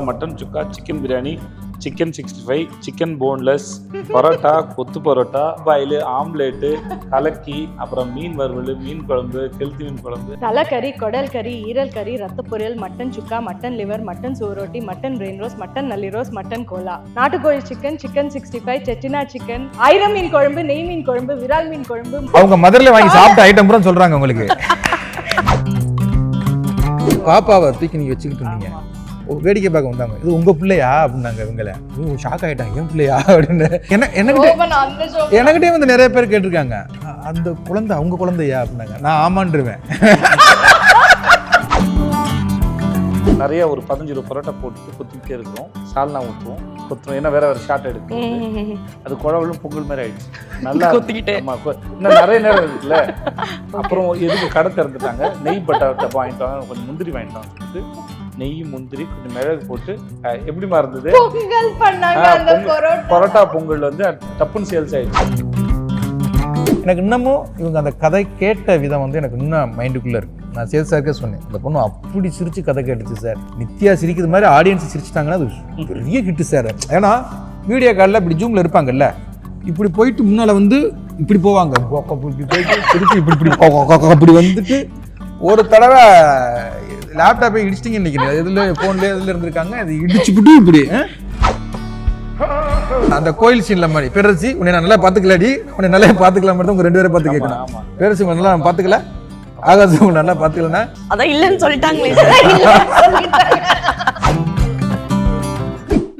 Mutton chukka, chicken biryani, chicken 65, chicken boneless, parotta, kothu parotta, boil, omelette, கலக்கி, அப்புறம் மீன் வறுவல், மீன் குழம்பு, கெளுத்தி மீன் குழம்பு, தலைக்கறி, குடல் கறி, ஈரல் கறி, ரத்த பொரியல், mutton chukka, mutton liver, mutton சோரோட்டி, மட்டன் பிரெயின் ரோஸ், மட்டன் நல்லி ரோஸ், மட்டன் கோலா, நாட்டுக்கோழி சிக்கன், சிக்கன் 65, செட்டினா சிக்கன், ஐரம் மீன் குழம்பு, நெய் மீன் குழம்பு, விரால் மீன் குழம்பு. அவங்க மதுரையில் வாங்கி சாப்பிட்ட ஐட்டம் கூட சொல்றாங்க உங்களுக்கு. பாப்பாவை தூக்கி நீங்க வச்சுக்கிட்டு இருந்தீங்க, வேடிக்கை பார்க்க வந்தாங்க, இது உங்க பிள்ளையா அப்படின்னாங்க. இவங்கள ஷாக் ஆயிட்டாங்க, என் பிள்ளையா அப்படின்னு. எனக்கிட்டே வந்து நிறைய பேர் கேட்டிருக்காங்க, அந்த குழந்தை அவங்க குழந்தையா அப்படின்னாங்க. நான் ஆமான்றுவேன். நிறைய ஒரு 15 பரோட்டா போட்டுட்டு கொத்திக்கிட்டே இருக்கிறோம். சால்னா ஊற்றுவோம், கொத்துவோம், ஏன்னா வேற ஷார்ட் எடுக்கும். அது குழவலும் பொங்கல் மாதிரி ஆயிடுச்சு. நல்லா கொத்திக்கிட்டே இன்னும் நிறைய நேரம் இருக்குல்ல. அப்புறம் எதுக்கு கடை திறந்துட்டாங்க, நெய் பட்டா வாங்கிட்டு வாங்க, கொஞ்சம் முந்திரி வாங்கிட்டு வாங்க, நெய் முந்திரி கொஞ்சம் மிளகு போட்டு எப்படிமா இருந்தது பரோட்டா பொங்கல் வந்து டப்புன்னு சேல்ஸ் ஆயிடுச்சு. எனக்கு இன்னமும் இவங்க அந்த கதை கேட்ட விதம் வந்து எனக்கு இன்னும் மைண்டுக்குள்ளே இருக்குது. நான் சேல்ஸ் சாருக்கே சொன்னேன், இந்த பொண்ணு அப்படி சிரித்து கதை கேட்டுச்சு சார், நித்யா சிரிக்கிறது மாதிரி ஆடியன்ஸ் சிரிச்சிட்டாங்கன்னா அது பெரிய ஹிட்டு சார். ஏன்னா வீடியோ காலில் இப்படி ஜூமில் இருப்பாங்கல்ல, இப்படி போயிட்டு முன்னால் வந்து இப்படி போவாங்க, இப்படி போயிட்டு திருப்பி இப்படி இப்படி வந்துட்டு ஒரு தடவை லேப்டாப்பை இடிச்சிட்டிங்கன்னு நினைக்கிறேன். இதில் ஃபோன்லேயே இதில் இருந்திருக்காங்க, அது இடிச்சுக்கிட்டு இப்படி அந்த கோயில் சீன்ல மாதிரி, பெருசி உன்னை நான் நல்லா பார்த்துக்கலாடி, உன்னை நல்லா பார்த்துக்கலாம் மாதிரி தான் உங்க 2 பேரை பார்த்து கேட்கணும். பெருசி உங்க நல்லா பார்த்துக்கல, ஆகாசம் உங்க நல்லா பார்த்துக்கலன்னா அதான் இல்லைன்னு சொல்லிட்டாங்களே.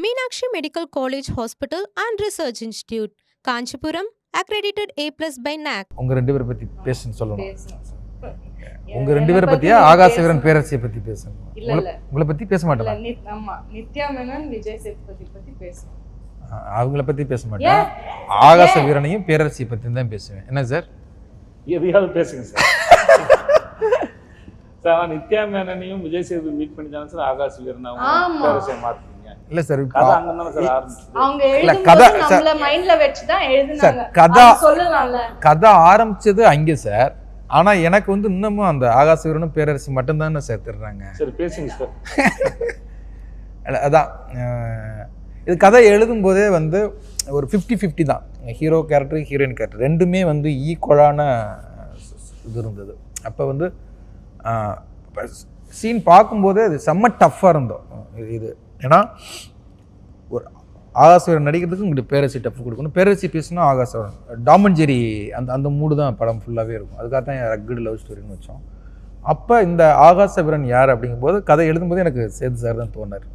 Meenakshi Medical College Hospital and Research Institute, Kanchipuram, accredited A+ by NAC. உங்க 2 பேரை பத்தி பேசணும் சொல்லணும். உங்க 2 பேரை பத்தியா ஆகாசவீரன் பேரரசியை பத்தி பேசணும். உங்களை பத்தி பேச மாட்டேன். ஆமா, நித்யா மேனன், விஜய் சேதுபதி பத்தி பேசணும். அவங்கள பத்தி பேச மாட்டேன். ஆகாச வீரனையும் பேரரசியை பத்தி தான் பேசுவேன். என்ன சார், எதையாவது பேசுங்க சார். சார் நித்யா மேனனையும் விஜய் சேதுபதி மீட் பண்ணி தானே சார் ஆகாச வீரனாவும் பேரரசியை மாத்துறீங்க. இல்ல சார், கதை அங்கதானே சார் ஆரம்பிச்சது. அவங்க எழுதும்போது நம்மள மைண்ட்ல வெச்சு தான் எழுதுனாங்க. கதை சொல்லலாம்ல, கதை ஆரம்பிச்சது அங்கே சார். ஆனா எனக்கு வந்து இன்னமும் அந்த ஆகாச வீரனும் பேரரசி மட்டும் தானே சார் தர்றாங்க. சரி பேசுங்க சார். அதான் இது கதை எழுதும் போதே வந்து ஒரு 50-50 தான். ஹீரோ கேரக்டர், ஹீரோயின் கேரக்டர் ரெண்டுமே வந்து ஈக்குவலான இது இருந்தது. அப்போ வந்து சீன் பார்க்கும்போதே அது செம்ம டஃப்பாக இருந்தோம் இது. ஏன்னா ஒரு ஆகாசவரன் நடிக்கிறதுக்கு உங்களுக்கு பேரரசி டஃப் கொடுக்கணும். பேரரசி பேசினா ஆகாசவரன், டாம் அண்ட் ஜெரி அந்த மூடு தான் படம் ஃபுல்லாகவே இருக்கும். அதுக்காக தான் ரக்கடு லவ் ஸ்டோரின்னு வச்சோம். அப்போ இந்த ஆகாசவரன் யார் அப்படிங்கும்போது கதை எழுதும்போது எனக்கு சேது சார் தான் தோணார்.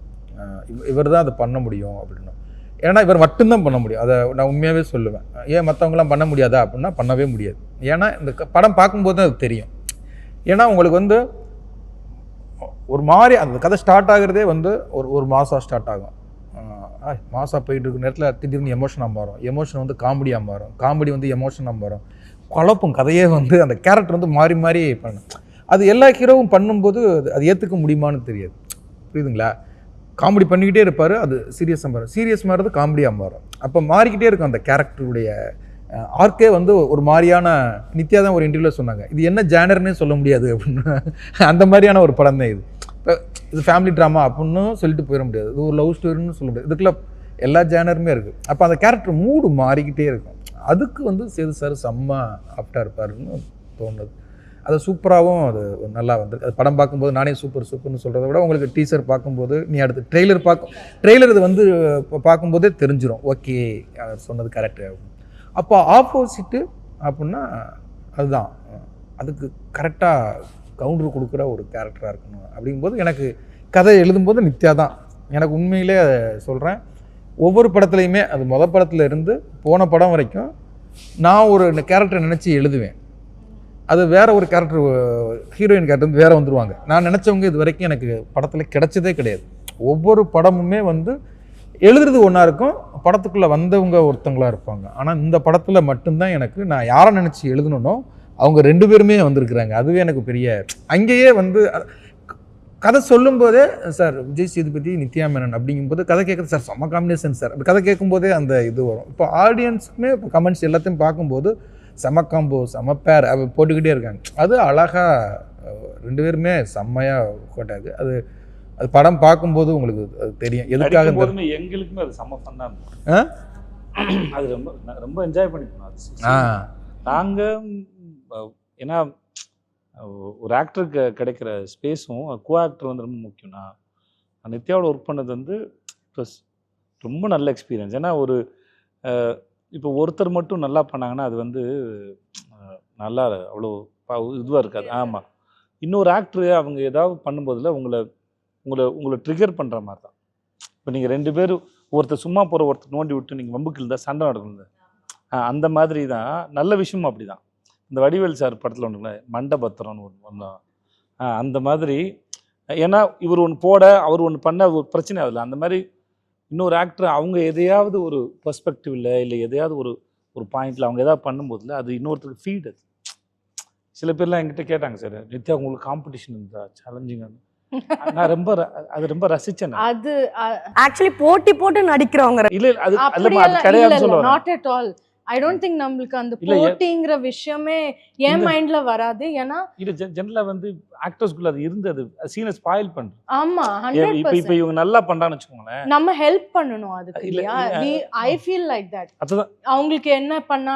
இவர் தான் அதை பண்ண முடியும் அப்படின்னு. ஏன்னா இவர் மட்டும்தான் பண்ண முடியும். அதை நான் உண்மையாகவே சொல்லுவேன். ஏன் மற்றவங்களாம் பண்ண முடியாதா அப்படின்னா பண்ணவே முடியாது. ஏன்னா இந்த படம் பார்க்கும்போது தான் அது தெரியும். ஏன்னா உங்களுக்கு வந்து ஒரு மாதிரி அந்த கதை ஸ்டார்ட் ஆகுறதே வந்து ஒரு மாதம் ஸ்டார்ட் ஆகும். மாதம் போயிட்டு இருக்கிற நேரத்தில் திடீர்னு எமோஷனாக மாறும், எமோஷன் வந்து காமெடியாக மாறும், காமெடி வந்து எமோஷனாக மாறும், குழப்பம் கதையே வந்து அந்த கேரக்டர் வந்து மாறி மாறி பண்ணும். அது எல்லா ஹீரோவும் பண்ணும்போது அது ஏற்றுக்க முடியுமான்னு தெரியாது. புரியுதுங்களா? காமெடி பண்ணிக்கிட்டே இருப்பார், அது சீரியஸாக மாறும், சீரியஸ் மாறுறது காமெடியாக மாறும். அப்போ மாறிக்கிட்டே இருக்கும் அந்த கேரக்டருடைய ஆர்க்கே வந்து ஒரு மாதிரியான. நித்யா தான் ஒரு இன்டர்வியூவில் சொன்னாங்க, இது என்ன ஜேனர்னே சொல்ல முடியாது அப்படின்னு. அந்த மாதிரியான ஒரு படம் தான் இது. இப்போ இது ஃபேமிலி ட்ராமா அப்படின்னு சொல்லிட்டு போயிட முடியாது, இது ஒரு லவ் ஸ்டோரின்னு சொல்ல முடியாது. இதுக்குள்ள எல்லா ஜேனருமே இருக்குது. அப்போ அந்த கேரக்டர் மூடு மாறிக்கிட்டே இருக்கும். அதுக்கு வந்து சேது சார் செம்ம ஆப்டாக இருப்பாருன்னு தோணுது. அது சூப்பராகவும் அது நல்லா வந்திருக்கு. அது படம் பார்க்கும்போது நானே சூப்பர்னு சொல்கிறத விட உங்களுக்கு டீசர் பார்க்கும்போது, நீ அடுத்து ட்ரெய்லர் இது வந்து பார்க்கும்போதே தெரிஞ்சிடும், ஓகே சொன்னது கரெக்டு அப்படின்னு. அப்போ ஆப்போசிட்டு அப்படின்னா அதுதான், அதுக்கு கரெக்டாக கவுண்டர் கொடுக்குற ஒரு கேரக்டராக இருக்கணும். அப்படிங்கும்போது எனக்கு கதை எழுதும்போது நித்யா தான். எனக்கு உண்மையிலே சொல்கிறேன், ஒவ்வொரு படத்துலையுமே அது மொதல் படத்தில் இருந்து போன படம் வரைக்கும் நான் ஒரு கேரக்டரை நினச்சி எழுதுவேன். அது வேற ஒரு கேரக்டர், ஹீரோயின் கேரக்டர் வந்து வேற வந்துடுவாங்க. நான் நினச்சவங்க இது வரைக்கும் எனக்கு படத்தில் கிடைச்சதே கிடையாது. ஒவ்வொரு படமுமே வந்து எழுதுறது ஒன்றா இருக்கும், படத்துக்குள்ளே வந்தவங்க ஒருத்தங்களாக இருப்பாங்க. ஆனால் இந்த படத்தில் மட்டும்தான் எனக்கு நான் யாரை நினச்சி எழுதணுன்னோ அவங்க 2 பேருமே வந்திருக்கிறாங்க. அதுவே எனக்கு பெரிய. அங்கேயே வந்து கதை சொல்லும்போதே சார் விஜய் சேதுபதி, நித்யா மேனன் அப்படிங்கும்போது கதை கேட்குறது சார் செம்ம காம்பினேஷன் சார், அப்படி கதை கேட்கும்போதே அந்த இது வரும். இப்போ ஆடியன்ஸுக்குமே இப்போ கமெண்ட்ஸ் எல்லாத்தையும் பார்க்கும்போது செம காம்போ, செம பேர் போட்டுக்கிட்டே இருக்காங்க. அது அழகாக 2 பேருமே செம்மையாக கோட்டாது. அது அது படம் பார்க்கும்போது உங்களுக்கு அது தெரியும் எதுக்காக போதுமே. எங்களுக்குமே அது செம்ம ஃபன்னாக இருக்கும். அது ரொம்ப ரொம்ப என்ஜாய் பண்ணிக்கணும் அது. நாங்கள் ஏன்னா ஒரு ஆக்டருக்கு கிடைக்கிற ஸ்பேஸும் கோ ஆக்டர் வந்து ரொம்ப முக்கியம். நான் நித்யாவோட ஒர்க் பண்ணது வந்து ப்ளஸ் ரொம்ப நல்ல எக்ஸ்பீரியன்ஸ். ஏன்னா ஒரு இப்போ ஒருத்தர் மட்டும் நல்லா பண்ணாங்கன்னா அது வந்து நல்லா அவ்வளோ இதுவாக இருக்காது. ஆமாம், இன்னொரு ஆக்டரு அவங்க ஏதாவது பண்ணும்போதில் உங்களை ட்ரிகர் பண்ணுற மாதிரி தான். இப்போ நீங்கள் 2 பேரும் ஒருத்தர் சும்மா போகிற ஒருத்தர் நோண்டி விட்டு நீங்கள் வம்புக்கு இருந்தால் சண்டை நடக்கணும். அந்த மாதிரி தான் நல்ல விஷயமும் அப்படி தான். இந்த வடிவேல் சார் படத்தில் ஒன்றுங்களே மண்டபத்திரம்னு ஒன்று அந்த மாதிரி. ஏன்னா இவர் ஒன்று போட அவர் ஒன்று பண்ண ஒரு பிரச்சனை ஆகுதுல்ல. அந்த மாதிரி இன்னொரு ஆக்டர் அவங்க எதையாவது ஒரு பெர்ஸ்பெக்டிவில் இல்லை எதையாவது ஒரு பாயிண்டில் அவங்க எதாவது பண்ணும்போதில் அது இன்னொருத்தருக்கு ஃபீட். அது சில பேர்லாம் என்கிட்ட கேட்டாங்க, சார் நித்யா உங்களுக்கு காம்படிஷன் இருந்தா சேலஞ்சிங். நான் ரொம்ப ரசிச்சேன். அது ஆக்சுவலி போட்டு நடிக்கிறவங்க இல்ல அது கிடையாது சொல்லுவாங்க. Not at all. I don't think நம்மளுக்கு அந்த போட்டிங்கிற விஷயமே என் மைண்ட்ல வராது. ஏன்னா இது ஜெனரலா வந்து ஆக்டர்ஸ்க்குள்ள அது இருந்தது சீனை ஸ்பாயில் பண்றது. ஆமா, இப்போ இவங்க நல்லா பண்றான்னு வச்சுக்கோங்களேன், நம்ம ஹெல்ப் பண்ணனும் அதுக்கு. இல்லையா, ஐ ஃபீல் லைக் தட். அவங்களுக்கு என்ன பண்ணா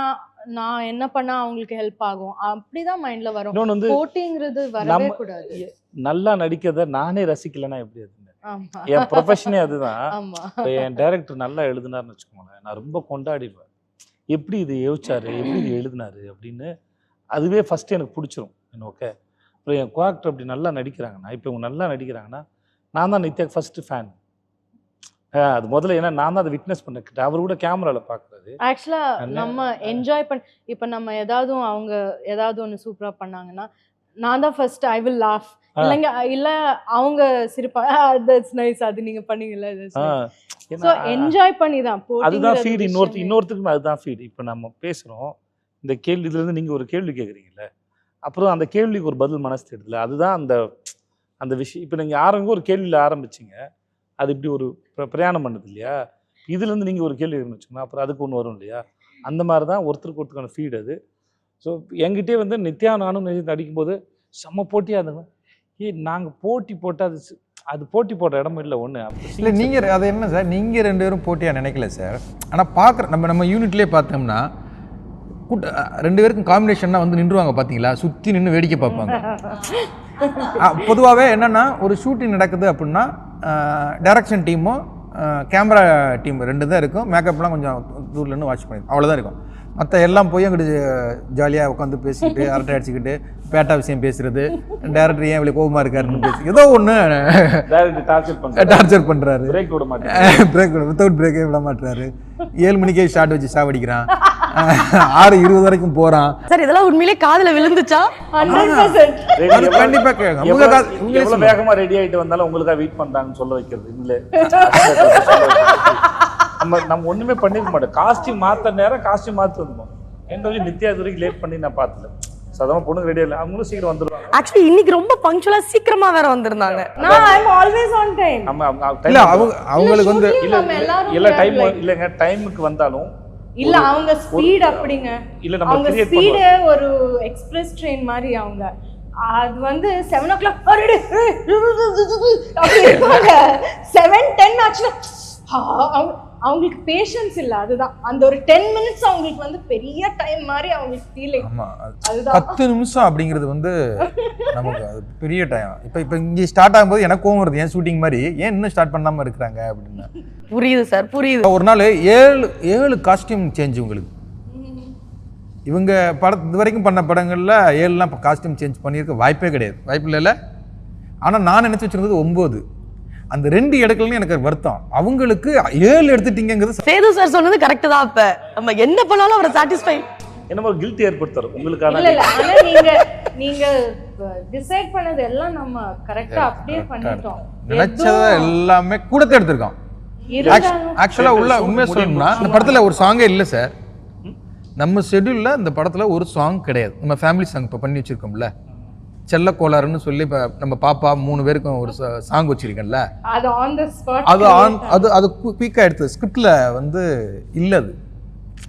நான் என்ன பண்ணா அவங்களுக்கு ஹெல்ப் ஆகும், அப்படிதான் மைண்ட்ல வரும். போட்டிங்கிறது வரவே கூடாது. நல்லா நடிக்கிறத நானே ரசிக்கலன்னா எப்படி? அது என் ப்ரொஃபஷனே அதுதான். என் டைரக்டர் நல்லா எழுதினார்னு வச்சுக்கோங்களேன், நான் ரொம்ப கொண்டாடிடுவேன். எப்படி இது யோசிச்சாரு, எப்படி இது எழுதினாரு அப்படின்னு. அதுவே ஃபர்ஸ்ட் எனக்கு பிடிச்சிரும். ஓகே, அப்புறம் என் கோஆக்டர் அப்படி நல்லா நடிக்கிறாங்கன்னா, இப்போ இவங்க நல்லா நடிக்கிறாங்கன்னா நான் தான் நித்யாக்கு ஃபர்ஸ்ட் ஃபேன். அது முதல்ல ஏன்னா நான் தான் அதை விட்னஸ் பண்ண. அவர் கூட கேமரால பாக்குறது. ஆக்சுவலா நம்ம என்ஜாய் பண்ண. இப்போ நம்ம அவங்க ஏதாவது ஒன்று சூப்பரா பண்ணாங்கன்னா நான் தான் ஃபர்ஸ்ட் ஐ வில் லாஃப். இல்லைங்க இல்ல அவங்க சிரிப்பா தட்ஸ் நைஸ், அது நீங்க பண்ணீங்கல்ல. சோ என்ஜாய் பண்ணி தான் அதுதான் ஃபீட். இன்னொருத்தருக்கும் அதுதான் ஃபீட். இப்போ நம்ம பேசுறோம் இந்த கேள்வி, இதுல இருந்து நீங்க ஒரு கேள்வி கேட்குறீங்கல்ல, அப்புறம் அந்த கேள்விக்கு ஒரு பதில் மனசு தேடுதுல, அதுதான் அந்த விஷயம். இப்போ நீங்க ஒரு கேள்வியில் ஆரம்பிச்சிங்க, அது இப்படி ஒரு பிரயாணம் பண்ணுது இல்லையா. இதுல இருந்து நீங்க ஒரு கேள்வி வச்சுக்கோங்க, அப்புறம் அதுக்கு ஒன்று வரும் இல்லையா. அந்த மாதிரி தான் ஒருத்தருக்கான ஃபீட் அது. ஸோ என்கிட்டே வந்து நித்யா நானும் நடிக்கும்போது செம்ம போட்டியாக இருந்தேங்க. நாங்கள் போட்டி போட்டால் அது போட்டி போடுற இடமும் இல்லை ஒன்று. இல்லை நீங்கள் அது என்ன சார், நீங்கள் 2 பேரும் போட்டியாக நினைக்கல சார். ஆனால் பார்க்குற நம்ம யூனிட்லேயே பார்த்தோம்னா 2 பேருக்கும் காம்பினேஷன்னா வந்து நின்றுவாங்க பார்த்தீங்களா, சுற்றி நின்று வேடிக்கை பார்ப்பாங்க. பொதுவாகவே என்னென்னா ஒரு ஷூட்டிங் நடக்குது அப்படின்னா டைரக்ஷன் டீமும் கேமரா டீம் 2 தான் இருக்கும். மேக்கப்லாம் கொஞ்சம் தூர்லேருந்து வாட்ச் பண்ணி அவ்வளோதான் இருக்கும். மற்ற எல்லாம் போய் அங்கிட்டு ஜாலியாக உட்காந்து பேசிக்கிட்டு அரட்டை அடிச்சுக்கிட்டு பேட்டா விஷயம் பேசுறது, டேரக்டர் ஏன் இவ்வளோ கோபமாக இருக்காருன்னு பேசி ஏதோ ஒன்று டார்ச்சர் பண்ணுறாரு. பிரேக் வித்தவுட் பிரேக்கே விட மாட்டுறாரு. 7 மணிக்கே ஷார்ட் வச்சு சாவடிக்கிறான், 6:20 வரைக்கும் போகிறான். சார் இதெல்லாம் உண்மையிலே காதில் விழுந்துச்சா? 100% கண்டிப்பாக கேட்கும். எவ்வளோ வேகமாக ரெடி ஆகிட்டு வந்தாலும் உங்களுக்காக வெயிட் பண்ணுறாங்கன்னு சொல்ல வைக்கிறது இல்லை. நம்ம ஒண்ணுமே பண்ணிருக்க மாட்டோம். காஸ்டியூம் மாத்த நேரம் காஸ்டியூம் மாத்தி வந்துடும். என் நித்யா இது வரைக்கும் லேட் பண்ணி நான் பார்த்தல. சாதாரண பொண்ணுங்க ரெடியா இல்லை, அவங்களும் சீக்கிரம் வந்துருவாங்க. ஆக்சுவலி இன்னைக்கு ரொம்ப பங்க்சுவலா சீக்கிரமா வேற வந்திருந்தாங்க. நான் ஐ அம் ஆல்வேஸ் ஆன் டைம். இல்ல அவங்களுக்கு வந்து இல்ல டைம் இல்லங்க, டைமுக்கு வந்தாலும் இல்ல அவங்க ஸ்பீட் அப்படிங்க. இல்ல நம்ம ஸ்பீட் ஒரு எக்ஸ்பிரஸ் ட்ரெயின் மாதிரி. அவங்க அது வந்து 7 o'clock அப்படி இருப்பாங்க. 7:10 ஆச்சுன்னா அவங்களுக்கு பேஷன்ஸ் இல்ல. அதுதான் அந்த ஒரு 10 minutes அவங்களுக்கு வந்து பெரிய டைம் மாதிரி அவங்களுக்கு ஃபீலிங். அதுதான் 10 நிமிஷம் அப்படிங்கிறது வந்து நமக்கு அது பெரிய டைம். இப்போ இங்கே ஸ்டார்ட் ஆகும்போது எனக்கு கோவம் வருது, ஏன் ஷூட்டிங் மாதிரி ஏன் இன்னும் ஸ்டார்ட் பண்ணாமல் இருக்கிறாங்க அப்படின்னு. புரியுது சார், புரியுது. ஒரு நாள் 7 காஸ்டியூம் சேஞ்ச் உங்களுக்கு. இவங்க இது வரைக்கும் பண்ண படங்களில் 7லாம் இப்போ காஸ்டியூம் சேஞ்ச் பண்ணியிருக்க வாய்ப்பே கிடையாது, வாய்ப்பு இல்லைல்ல. ஆனால் நான் நினச்சி வச்சுருந்தது 9. அந்த 2 எடுக்கலன்னு எனக்கு வருத்தம். அவங்களுக்கு 7 எடுத்துட்டீங்கிறது. சேது சார் சொன்னது கரெக்ட் தான். அப்ப நம்ம என்ன பண்ணாலும் அவரை சாட்டிஸ்ஃபை என்னமோ கில்ட் ஏற்படுத்துறோம் உங்களுக்கான. இல்ல ஆனா நீங்க டிசைட் பண்ணது எல்லாம் நம்ம கரெக்ட்டா அப்படியே பண்ணிட்டோம். நினைச்சத எல்லாமே கூடতে எடுத்துறோம். ஆக்சுவலா உண்மையா சொல்லணும்னா இந்த படத்துல ஒரு சாங்கே இல்ல சார். நம்ம ஷெட்யூல்ல இந்த படத்துல ஒரு சாங் கிடையாது. நம்ம ஃபேமிலி சாங் இப்ப பண்ணி வச்சிருக்கோம்ல, செல்ல கோளாறுன்னு சொல்லி இப்போ நம்ம பாப்பா 3 பேருக்கும் ஒரு சாங் வச்சிருக்கேன்ல, அது ஆன் தி ஸ்பாட். அது குயிக்காக எடுத்து ஸ்கிரிப்டில் வந்து இல்லை. அது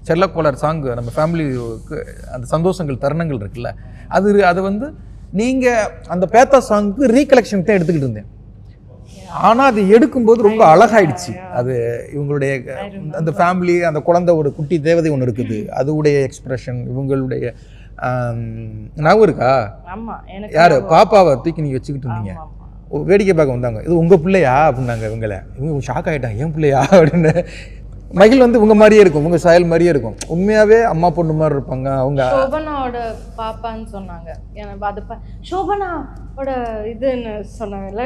செல்ல கோளாறு சாங் நம்ம ஃபேமிலிக்கு அந்த சந்தோஷங்கள் தருணங்கள் இருக்குல்ல, அது வந்து நீங்கள் அந்த பேத்தா சாங்க்கு ரீகலெக்ஷன் தான் எடுத்துக்கிட்டு இருந்தேன். ஆனால் அது எடுக்கும்போது ரொம்ப அழகாயிடுச்சு. அது இவங்களுடைய அந்த ஃபேமிலி, அந்த குழந்தை ஒரு குட்டி தேவதை ஒன்று இருக்குது, அதுவுடைய எக்ஸ்பிரஷன், இவங்களுடைய ஞாபகம் இருக்கா? யார் பாப்பாவை தூக்கி நீங்கள் வச்சுக்கிட்டு இருந்தீங்க, வேடிக்கை பார்க்க வந்தாங்க, இது உங்கள் பிள்ளையா அப்படின்னாங்க. இவங்க ஷாக் ஆகிட்டாங்க, ஏன் பிள்ளையா அப்படின்னு. மகிழ் வந்து உங்க மாதிரியே இருக்கும், உங்க சாயல் மாதிரியே இருக்கும், உண்மையாவே அம்மா பொண்ணு மாதிரி இருப்பாங்க. அவங்க சோபனாவோட பாப்பான்னு சொன்னாங்க, எனக்கு அது சோபனாவோட இதுன்னு சொன்னாங்கல்ல,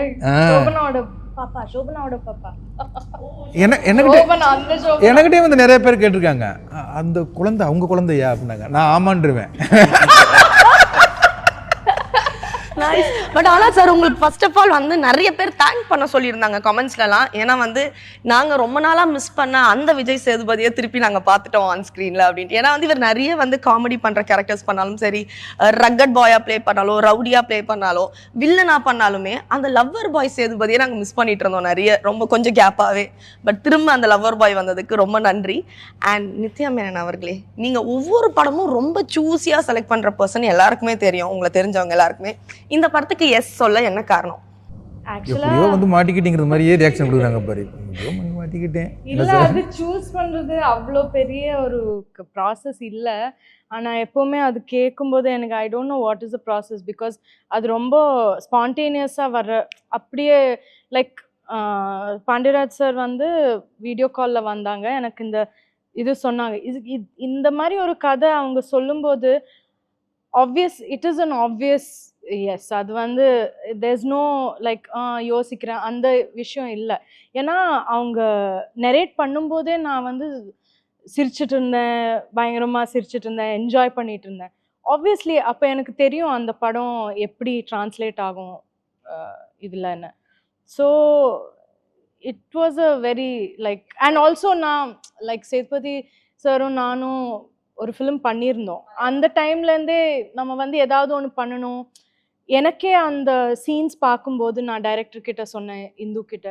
சோபனாவோட பாப்பா எனக்கிட்டே வந்து நிறைய பேர் கேட்டிருக்காங்க, அந்த குழந்தை அவங்க குழந்தையா அப்படின்னாங்க. நான் ஆமான்றுவேன். பட் ஆனால் சார் உங்களுக்கு ஃபர்ஸ்ட் ஆஃப் ஆல் வந்து நிறைய பேர் தேங்க் பண்ண சொல்லியிருந்தாங்க கமெண்ட்ஸ்லலாம். ஏன்னா வந்து நாங்கள் ரொம்ப நாளாக மிஸ் பண்ண அந்த விஜய் சேதுபதியை திருப்பி நாங்கள் பார்த்துட்டோம் ஆன் ஸ்க்ரீனில் அப்படின்ட்டு. ஏன்னா வந்து இவர் நிறைய வந்து காமெடி பண்ணுற கேரக்டர்ஸ் பண்ணாலும் சரி, ரக்கட் பாயாக ப்ளே பண்ணாலும், ரவுடியாக ப்ளே பண்ணாலும், வில்லனாக பண்ணாலுமே அந்த லவ்வர் பாய் சேதுபதியை நாங்கள் மிஸ் பண்ணிட்டு இருந்தோம் நிறைய, ரொம்ப கொஞ்சம் கேப்பாகவே. பட் திரும்ப அந்த லவ்வர் பாய் வந்ததுக்கு ரொம்ப நன்றி. அண்ட் நித்யா மேனன் அவர்களே, நீங்கள் ஒவ்வொரு படமும் ரொம்ப சூஸியாக செலக்ட் பண்ணுற பர்சன் எல்லாருக்குமே தெரியும், உங்களை தெரிஞ்சவங்க எல்லாருக்குமே. இந்த படத்துக்கு எஸ் சொல்ல என்ன காரணம்? எப்படியோ வந்து மாட்டிக்கிட்டேங்கிற மாதிரியே ரியாக்ஷன் கொடுக்குறாங்க பாரு. மாட்டிக்கிட்டேன் இல்ல, அது சூஸ் பண்றது அவ்வளோ பெரிய ஒரு ப்ராசஸ் இல்ல. ஆனா எப்பவுமே அது கேட்கும்போது எனக்கு I don't know what is the process, because அது ரொம்ப ஸ்பான்டேனியஸா வர்ற, அப்படியே லைக் பாண்டியராஜ் சார் வந்து வீடியோ காலில் வந்தாங்க, எனக்கு இது சொன்னாங்க, இந்த மாதிரி ஒரு கதை அவங்க சொல்லும்போது obvious, it is an obvious yes. அது வந்து தேர்ஸ் நோ லைக் யோசிக்கிறேன் அந்த விஷயம் இல்லை. ஏன்னா அவங்க நெரேட் பண்ணும்போதே நான் வந்து சிரிச்சிட்டு இருந்தேன், பயங்கரமாக சிரிச்சிட்டு இருந்தேன், என்ஜாய் பண்ணிட்டு இருந்தேன். ஆப்வியஸ்லி அப்போ எனக்கு தெரியும் அந்த படம் எப்படி டிரான்ஸ்லேட் ஆகும் இதில்ன்னு. So it was a very like, and also நான் லைக் சேதுபதி சாரும் நானும் ஒரு ஃபிலிம் பண்ணியிருந்தோம். அந்த டைம்லேருந்தே நம்ம வந்து ஏதாவது ஒன்று பண்ணணும். எனக்கே அந்த சீன்ஸ் பார்க்கும்போது நான் டைரக்டர் கிட்ட சொன்னேன், இந்து கிட்ட,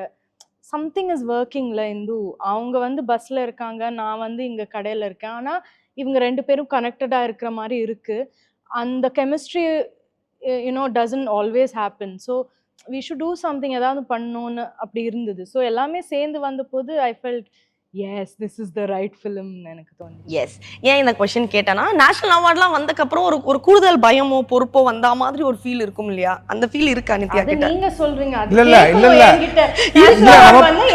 சம்திங் இஸ் ஒர்க்கிங்ல இந்து, அவங்க வந்து பஸ்ஸில் இருக்காங்க, நான் வந்து இங்கே கடையில் இருக்கேன், ஆனால் இவங்க ரெண்டு பேரும் கனெக்டடாக இருக்கிற மாதிரி இருக்குது. அந்த chemistry you know doesn't always happen. So we should do something, ஏதாவது பண்ணணும்னு அப்படி இருந்தது. ஸோ எல்லாமே சேர்ந்து வந்த போது I felt yes, this is the right ஃபிலிம்னு எனக்கு தோணுது. எஸ். ஏன் இந்த கொஸ்டின் கேட்டேன்னா, நேஷனல் அவார்ட்லாம் வந்ததுக்கப்புறம் ஒரு கூடுதல் பயமோ பொறுப்போ வந்த மாதிரி ஒரு ஃபீல் இருக்கும் இல்லையா? அந்த ஃபீல் இருக்கா நித்யா கிட்ட? நீங்க சொல்றீங்க, இல்ல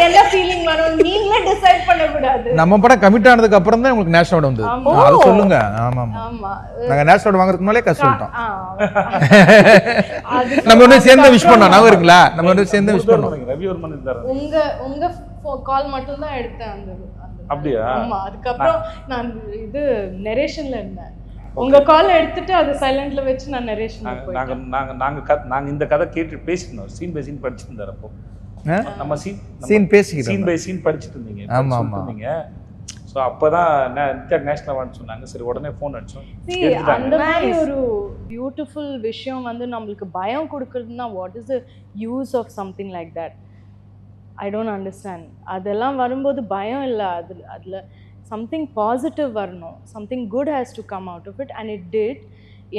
என்ன ஃபீலிங் வரும் நீங்களே டிசைட் பண்ண கூடாது. நம்ம படம் கமிட் ஆனதுக்கு அப்புறம் தான் உங்களுக்கு நேஷனல் அவார்ட் வந்தது, அது சொல்லுங்க. ஆமா ஆமா, நாங்க நேஷனல் அவார்ட் வாங்குறதுக்கு முன்னாலே கஷ்டப்பட்டோம். நம்ம வந்து சேர்ந்து விஷ் பண்ணோம், நான் இருக்குங்களா? நம்ம வந்து சேர்ந்து விஷ் பண்ணோம். ரவிவர்மன் இருந்தாரு, உங்க கால் மட்டும் தான் எடுத்தேன் அந்த அப்படியா? ஆமா, அதுக்கப்புறம் நான் இது நரேஷன்ல இருந்தேன். உங்க கால் எடுத்துட்டு அது சைலண்ட்ல வச்சு நான் நரேஷன்ல போயிட்டேன். நாங்க இந்த கதை கேட்டு பேசினோம், சீன் பை சீன் படிச்சிட்டு இருந்தாரு. அப்போ நம்ம சீன் பேசிக்கிட்டோம், சீன் பை சீன் படிச்சிட்டு இருந்தீங்க. ஆமா ஆமா. ஸோ அப்போதான் நித்யா நேஷனல் அவார்டு சொன்னாங்க. சரி, உடனே ஃபோன் அடிச்சோம். அந்த மாதிரி ஒரு பியூட்டிஃபுல் விஷயம் வந்து நம்மளுக்கு பயம் கொடுக்குறதுன்னா what is the use of something like that? I don't understand. அதெல்லாம் வரும்போது பயம் இல்லை, அதில் சம்திங் பாசிட்டிவ் வரணும், something good has to come out of it, and it did.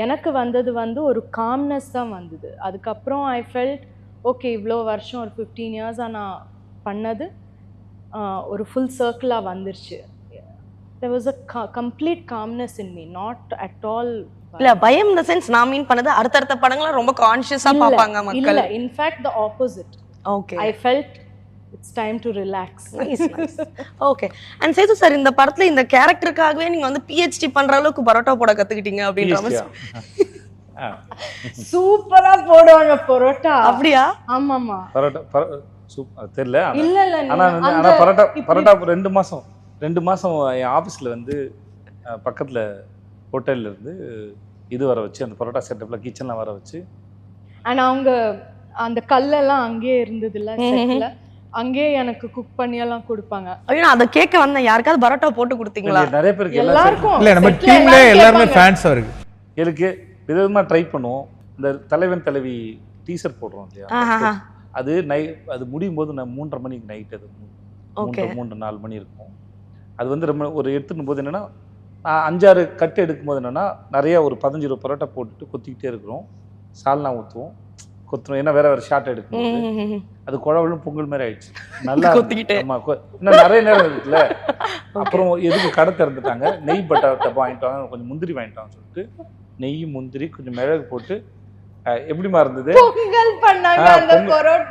எனக்கு வந்தது வந்து ஒரு காம்னஸ் தான் வந்தது. அதுக்கப்புறம் ஐ ஃபெல்ட் ஓகே, இவ்வளோ வருஷம் ஒரு 15 இயர்ஸாக நான் பண்ணது ஒரு ஃபுல் சர்க்கிளாக வந்துருச்சு. there was a complete calmness in me, not at all. இல்ல, பயம் in the sense நான் மீன் பண்ணது அடுத்தடுத்த படங்களை ரொம்ப கான்ஷியஸா பாப்பாங்க மக்கள். இல்ல, in fact the opposite. Okay, I felt it's time to relax. Nice. Okay. And Sethu sir, இந்த படத்துல இந்த கேரக்டருக்காகவே நீங்க வந்து PhD பண்ற அளவுக்கு பரோட்டா போட கத்துக்கிட்டீங்க அப்படின்ற மாதிரி சூப்பரா போடுவாங்க பரோட்டா. அப்படியா? ஆமாமா, பரோட்டா சூப்பர் தெரியல. இல்ல ஆனா பரோட்டா 2 மாசம் என் ஆஃபீஸில் வந்து பக்கத்தில் ஹோட்டலில் இருந்து இது வர வச்சு, அந்த பரோட்டா செட்டப்பில் கிச்சன்லாம் வர வச்சு, அண்ட் அவங்க அந்த கல்லெல்லாம் அங்கேயே இருந்ததுல்ல செட்ல, அங்கேயே எனக்கு குக் பண்ணியெல்லாம் கொடுப்பாங்க. ஐயோ, அதை கேட்க வந்தேன், யாருக்காவது பரோட்டா போட்டு கொடுத்தீங்களா? நிறைய பேருக்கு எல்லாருக்கும். இல்லை, நம்ம டீம்ல எல்லாருமே ஃபேன்ஸ் இருக்கு. எனக்கு விதவிதமாக ட்ரை பண்ணுவோம். இந்த தலைவன் தலைவி டீசர் போடுறோம் இல்லையா, அது முடியும் போது நான் 3:30 மணிக்கு நைட், அது 3-4 மணி இருக்கும். அது வந்து ரொம்ப ஒரு எடுத்துக்கும் போது என்னென்னா, 5-6 கட்டு எடுக்கும்போது என்னென்னா, நிறையா ஒரு 15-20 பரோட்டா போட்டுட்டு கொத்திக்கிட்டே இருக்கிறோம், சால்னா ஊற்றுவோம், கொத்தணும், ஏன்னா வேற ஷார்ட் எடுக்கும். அது குழவலும் பொங்கல் மாதிரி ஆயிடுச்சு. நல்லா கொத்திக்கிட்டே. ஆமா, இன்னும் நிறைய நேரம் இருக்குல்ல. அப்புறம் எதுக்கு கடை திறந்துட்டாங்க, நெய் பட்டர் டப்பா வாங்கிட்டு வாங்க, கொஞ்சம் முந்திரி வாங்கிட்டு வாங்க சொல்லிட்டு நெய் முந்திரி கொஞ்சம் மிளகு போட்டு எப்படிமா இருந்தது பொங்கல் பண்ணாங்க. அந்த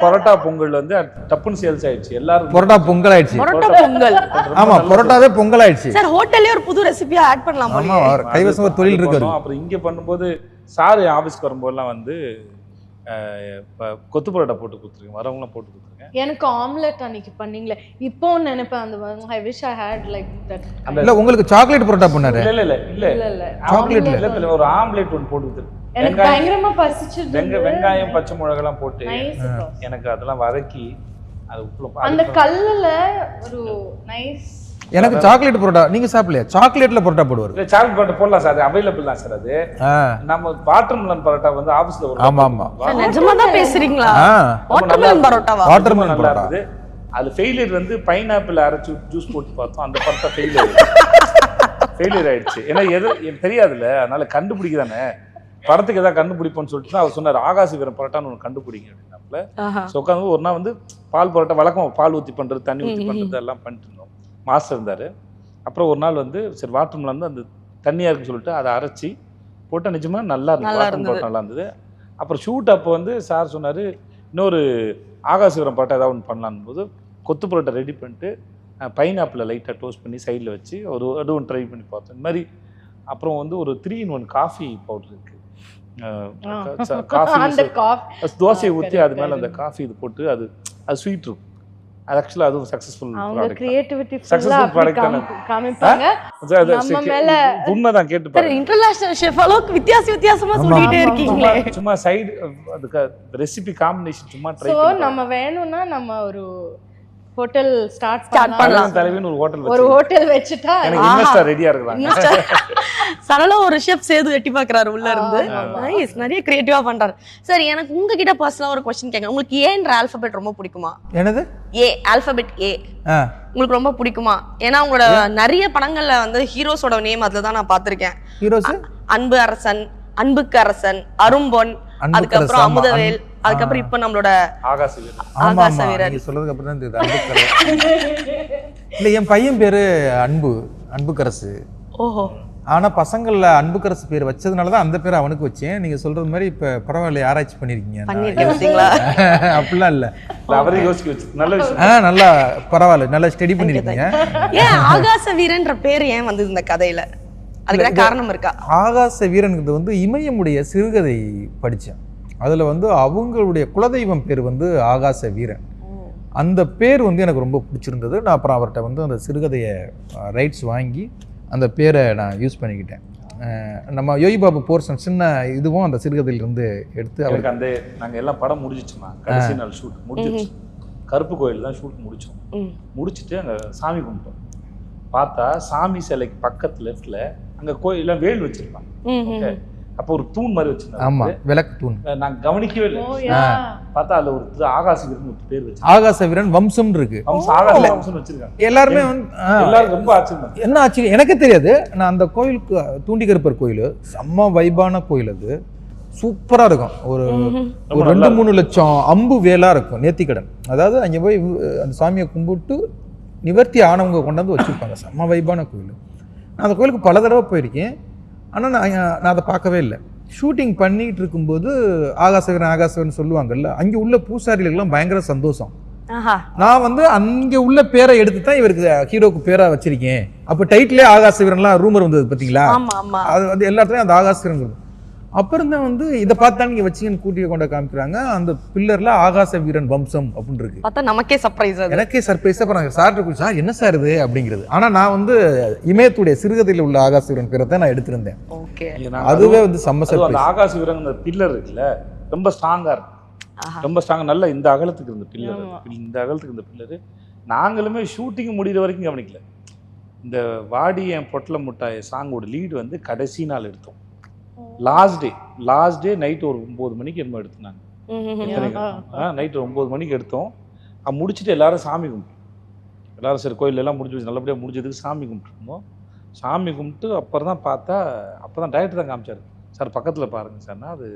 பரோட்டா பொங்கல் வந்து டப்புன்னு சேல்ஸ் ஆயிடுச்சு. எல்லாரும் பரோட்டா பொங்கல் ஆயிடுச்சு. பரோட்டா பொங்கல். ஆமா, பரோட்டாவே பொங்கல் ஆயிடுச்சு. சார் ஹோட்டல்லே ஒரு புது ரெசிபியா ஆட் பண்ணலாம். ஆமா, கைவசம் ஒரு தொழில் இருக்கு. அப்புறம் இங்க பண்ணும்போது சார் ஆபீஸ்க்கு வரும்போதெல்லாம் வந்து கொத்து பரோட்டா போட்டு கொடுத்துருங்க, வரவங்களாம் போட்டு கொடுத்துருங்க. எனக்கு ஆம்லெட் அன்னைக்கு பண்ணீங்களே, இப்போ நினைப்பேன் அந்த I wish I hate like that. இல்ல உங்களுக்கு சாக்லேட் பரோட்டா பண்ணாரு. இல்ல இல்ல இல்ல இல்ல சாக்லேட் இல்ல, ஒரு ஆம்லெட் ஒன்று போட்டு கொடுத்துரு. எனக்கு பயங்கரமா பசிச்சிருது. வெங்காயம் பச்சை மிளகாலாம் போட்டு நைஸ். எனக்கு அதெல்லாம் வதக்கி அது உப்புல அந்த கல்லுல ஒரு நைஸ். எனக்கு சாக்லேட் பரோட்டா நீங்க சாப்பிடலையா? சாக்லேட்ல பரோட்டா போடுவாரு. இல்ல சாக்லேட் பரோட்டா போடலாம் சார், அவைலபிள் தான் சார். அது நம்ம வாட்டர்மெலன் பரோட்டா வந்து ஆபீஸ்ல ஒரு ஆமா ஆமா நிஜமா தான் பேசுறீங்களா? வாட்டர்மெலன் பரோட்டாவா? வாட்டர்மெலன் நல்லா பரோட்டா. இருந்தது. அது ஃபெயிலியர் வந்து பைனாப்பிள் அரைச்சு ஜூஸ் போட்டு பார்த்தோம், அந்த பரோட்டா ஃபெயிலியர் ஆயிடுச்சு. ஏன்னா எனக்கு தெரியாதுல்ல, அதனால கண்டுபிடிக்கதானே படத்துக்கு ஏதாவது கண்டுபிடிப்போம்னு சொல்லிட்டு தான் அவர் சொன்னார், ஆகாச வீரன் பரோட்டான்னு ஒன்று கண்டுபிடிங்க அப்படின்னாப்புல. ஸோ உட்காந்து ஒரு நாள் வந்து பால் பரோட்டா வழக்கம் பால் ஊற்றி பண்ணுறது, தண்ணி ஊற்றி பண்ணுறது எல்லாம் பண்ணிட்டு இருந்தோம். மாஸ்டர் இருந்தார். அப்புறம் ஒரு நாள் வந்து சரி வாட்டர்மெலன் வந்து அந்த தண்ணியாக இருக்குன்னு சொல்லிட்டு அதை அரைச்சி போட்டால் நிஜமாக நல்லா இருந்தது. வாட்டர் பரோட்டா நல்லா இருந்தது. அப்புறம் ஷூட் அப்போ வந்து சார் சொன்னார், இன்னொரு ஆகாச வீரன் பரோட்டா ஏதாவது ஒன்று பண்ணலான்னு போது கொத்து பரோட்டா ரெடி பண்ணிட்டு பைனாப்பிளை லைட்டாக டோஸ்ட் பண்ணி சைடில் வச்சு அதுவும் ட்ரை பண்ணி பார்த்தோம். இந்த மாதிரி அப்புறம் வந்து ஒரு 3-in-1 காஃபி பவுடர் இருக்குது. தோசையை ஊற்றி அது மேலே அந்த காஃபி இது போட்டு அது ஸ்வீட் இருக்கும். அது ஆக்சுவலாக அதுவும் successful product. Creativity successful product காமிப்பாங்க. நம்ம மேல உண்மைதான் கேட்டு பாருங்க. இன்டர்நேஷனல் ஷெஃப் அளவுக்கு வித்தியாசமா சொல்லிட்டே இருக்கீங்களே. சும்மா சைடு அதுக்கு ரெசிபி காம்பினேஷன் சும்மா ட்ரை சோ நம்ம வேணும்னா நம்ம ஒரு ஹோட்டல் ஸ்டார்ட் பண்ணலாம். தலைவின்னு ஒரு ஹோட்டல் வச்சுட்டா எனக்கு இன்வெஸ்டர் ரெடியா இருக்காங்க. சரளா ஒரு ஷெஃப் சேது எட்டி பாக்குறாரு உள்ள இருந்து. நைஸ், நிறைய கிரியேட்டிவா பண்றாரு. சரி, எனக்கு உங்ககிட்ட பர்சனலா ஒரு क्वेश्चन கேட்கணும். உங்களுக்கு ஏன்ற ஆல்பபெட் ரொம்ப பிடிக்குமா? என்னது? ஏ, ஆல்பபெட் ஏ உங்களுக்கு ரொம்ப பிடிக்குமா? ஏன்னா உங்களோட நிறைய படங்கள்ல வந்து ஹீரோஸோட நேம் அதுல தான் நான் பாத்திருக்கேன். ஹீரோஸ் அன்பு அரசன், அன்புக்கு அரசன், அரும்பொன், அதுக்கப்புறம் அமுதவேல், அதுக்கப்புறம் இப்ப நம்மளோட ஆகாச வீரன். ஆகாச வீரன். நீங்க சொல்றதுக்கு அப்புறம் தான் தெரியுது அன்புக்கரசு. இல்ல என் பையன் பேரு அன்புக்கரசு. ஓஹோ. ஆனா பசங்கள்ல அன்புக்கரசு பேர் வச்சதுனால தான் அந்த பேர் அவனுக்கு வச்சேன். நீங்க சொல்றது மாதிரி இப்ப பரவாயில்ல, ஆராய்ச்சி பண்ணிருக்கீங்க. அப்படிலாம் இல்ல, அவரே யோசிக்க வச்சு நல்ல விஷயம். நல்லா பரவாயில்ல, நல்லா ஸ்டடி பண்ணிருக்கீங்க. ஏன் ஆகாச வீரன்ற பேர் ஏன் வந்து இந்த கதையில? அதுக்கு காரணம் இருக்கா? ஆகாச வீரன்கிறது வந்து இமயமுடைய சிறுகதை படித்தேன். அதில் வந்து அவங்களுடைய குலதெய்வம் பேர் வந்து ஆகாச வீரன். அந்த பேர் வந்து எனக்கு ரொம்ப பிடிச்சிருந்தது. நான் அப்புறம் அவர்கிட்ட வந்து அந்த சிறுகதையை ரைட்ஸ் வாங்கி அந்த பேரை நான் யூஸ் பண்ணிக்கிட்டேன். நம்ம யோகி பாபு போர்ஷன் சின்ன இதுவும் அந்த சிறுகதையிலிருந்து எடுத்து அவருக்கு அந்த நாங்கள் எல்லாம் படம் முடிஞ்சிச்சுமா. கடைசி நாள் ஷூட் முடிஞ்சிச்சு. கருப்பு கோயில் தான் ஷூட் முடித்தோம். முடிச்சுட்டு அங்கே சாமி கும்பிட்டோம். பார்த்தா சாமி சிலைக்கு பக்கத்து லெஃப்ட்ல அங்க கோயில வேல் வச்சிருப்பாங்க. ஓகே, அப்போ ஒரு தூண் மாதிரி வச்சிருந்தாங்க. ஆமா, விளக்கு தூண். நான் கவனிக்கவே இல்லை. பார்த்தா அதுல ஒரு ஆகாச வீரன் ஒரு பேர் வச்சு ஆகாச வீரன் வம்சம் இருக்கு. ஆகாச வம்சம் வச்சிருக்காங்க. எல்லாருமே வந்து எல்லாரும் ரொம்ப ஆச்சரியம். என்ன ஆச்சு எனக்கே தெரியாது. நான் அந்த கோயிலுக்கு தூண்டி கருப்பர் கோயில் செம்ம வைபான கோயில். அது சூப்பரா இருக்கும். ஒரு 2-3 லட்சம் அம்பு வேலா இருக்கும் நேர்த்திக்கடன். அதாவது அங்கே போய் அந்த சாமியை கும்பிட்டு நிவர்த்தி ஆனவங்க கொண்டாந்து வச்சுருப்பாங்க. செம்ம வைபான கோயில். நான் அந்த கோயிலுக்கு பல தடவை போயிருக்கேன். ஆனால் நான் அதை பார்க்கவே இல்லை. ஷூட்டிங் பண்ணிகிட்டு இருக்கும்போது ஆகாசவன் சொல்லுவாங்கல்ல, அங்கே உள்ள பூசாரிகளுக்கெல்லாம் பயங்கர சந்தோஷம். நான் வந்து அங்கே உள்ள பேரை எடுத்து தான் இவருக்கு ஹீரோக்கு பேராக வச்சிருக்கேன். அப்போ டைட்டிலே ஆகாசவீரன்லாம் ரூமர் வந்தது பார்த்தீங்களா? அது வந்து எல்லாத்துலேயும் அந்த ஆகாசவீரன். அப்புறம் தான் வந்து இதை பார்த்தா நீங்க வச்சுன்னு கூட்டிய கொண்ட காமிக்கிறாங்க. அந்த பில்லர்ல ஆகாச வீரன் வம்சம் அப்படின்னு இருக்கு. பார்த்தா நமக்கே சர்ப்ரைஸ். எனக்கே சர்ப்ரைஸ். அப்புறம் சார்ட்ட சார் என்ன சார் இது அப்படிங்கிறது. ஆனா நான் வந்து இமயத்துடைய சிறுகதையில் உள்ள ஆகாச வீரன் பேரை தான் நான் எடுத்திருந்தேன். அதுவே வந்து செம்ம சர்ப்ரைஸ். அந்த ஆகாச வீரன் பில்லர் இருக்குல்ல, ரொம்ப ஸ்ட்ராங்கா இருக்கும். ரொம்ப ஸ்ட்ராங்கா, நல்ல இந்த அகலத்துக்கு இருந்த பில்லர். இந்த அகலத்துக்கு இருந்த பில்லர் நாங்களுமே ஷூட்டிங் முடிகிற வரைக்கும் கவனிக்கல. இந்த வாடி என் பொட்டல முட்டாய் சாங்கோட லீடு வந்து கடைசி நாள் எடுத்தோம். லாஸ்ட் டே நைட் ஒரு 9 மணிக்கு என்னமோ எடுத்துனாங்க. நைட்டு 9 மணிக்கு எடுத்தோம். முடிச்சுட்டு எல்லாரும் சாமி கும்பிட்டோம். எல்லாரும் சரி கோயில் எல்லாம் முடிஞ்சு நல்லபடியாக முடிஞ்சதுக்கு சாமி கும்பிட்டுருந்தோம். சாமி கும்பிட்டு அப்புறம் தான் பார்த்தா, அப்போ தான் டைரக்டர் தான் காமிச்சார். சார் பக்கத்தில் பாருங்கள் சார்னா அது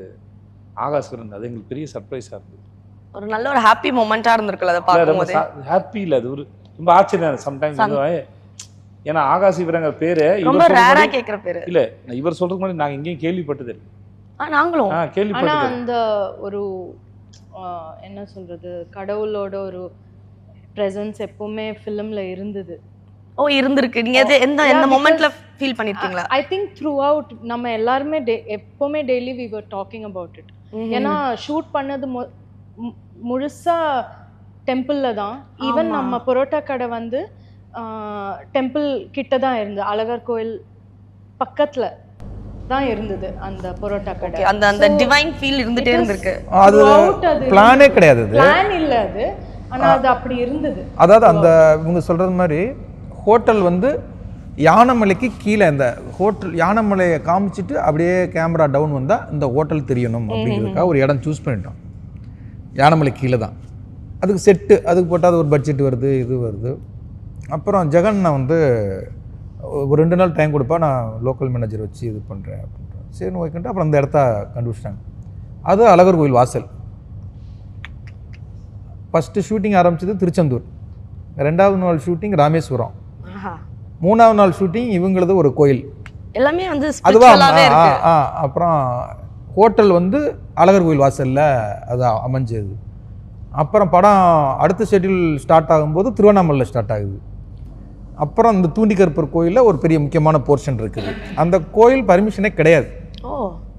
ஆகாஷ்வரன். அது எங்களுக்கு பெரிய சர்ப்ரைஸாக இருந்தது. ஒரு நல்ல ஒரு ஹாப்பி மொமெண்ட்டாக இருந்திருக்குல்ல அதை பார்க்கும்போது. ஹாப்பி இல்லை, அது ஒரு ரொம்ப ஆச்சரியம் சம்டைம்ஸ். ஏன்னா ஆகாஷ் இவரங்க பேரு ரொம்ப ரேரா கேட்குற பேரு இல்லை, இவர் சொல்றதுக்கு முன்னாடி நாங்கள் எங்கேயும் கேள்விப்பட்டது இல்லை. நாங்களும் கேள்விப்பட்டது. அந்த ஒரு என்ன சொல்றது, கடவுளோட ஒரு பிரசன்ஸ் எப்பவுமே ஃபிலிம்ல இருந்தது. இருந்திருக்கு. நீங்க எந்த மொமெண்ட்ல ஃபீல் பண்ணிருக்கீங்களா? ஐ திங்க் த்ரூ அவுட் நம்ம எல்லாருமே எப்பவுமே daily we were talking about it. ஏன்னா ஷூட் பண்ணது முழுசா டெம்பிள்ல தான். ஈவன் நம்ம பரோட்டா கடை வந்து டெம்பிள் கிட்ட தான் இருந்தது, அழகர் கோயில் பக்கத்துல தான் இருந்தது அந்த பரோட்டா கடை. அந்த டிவைன் ஃபீல் இருந்துட்டே இருந்திருக்கு. அது பிளானே கிடையாது, பிளான் இல்ல அது, ஆனா அது அப்படி இருந்தது. அதாவது அந்த இவங்க சொல்றது மாதிரி ஹோட்டல் வந்து யானைமலைக்கு கீழே, இந்த ஹோட்டல் யானைமலையை காமிச்சிட்டு அப்படியே கேமரா டவுன் வந்தால் இந்த ஹோட்டல் தெரியணும் அப்படிங்கிறதுக்காக ஒரு இடம் சூஸ் பண்ணிட்டோம். யானைமலை கீழே தான் அதுக்கு செட்டு, அதுக்கு போட்டால் அது ஒரு பட்ஜெட் வருது, இது வருது. அப்புறம் ஜெகன் நான் வந்து ஒரு 2 நாள் டைம் கொடுப்பா, நான் லோக்கல் மேனேஜர் வச்சு இது பண்ணுறேன் அப்படின்ட்டு. சரி ஓகேன்ட்டு அப்புறம் அந்த இடத்த கண்டுபிடிச்சிட்டாங்க. அது அழகர் கோயில் வாசல். ஃபஸ்ட்டு ஷூட்டிங் ஆரம்பிச்சது திருச்செந்தூர், 2வது நாள் ஷூட்டிங் ராமேஸ்வரம், 3வது நாள் ஷூட்டிங் இவங்களது ஒரு கோயில். எல்லாமே வந்து அதுவா. அப்புறம் ஹோட்டல் வந்து அழகர் கோயில் வாசலில் அது அமைஞ்சது. அப்புறம் படம் அடுத்த ஷெட்யூல் ஸ்டார்ட் ஆகும்போது திருவண்ணாமலையில் ஸ்டார்ட் ஆகுது. அப்புறம் இந்த தூண்டிக்கருப்பர் கோயிலில் ஒரு பெரிய முக்கியமான போர்ஷன் இருக்குது. அந்த கோயில் பர்மிஷனே கிடையாது,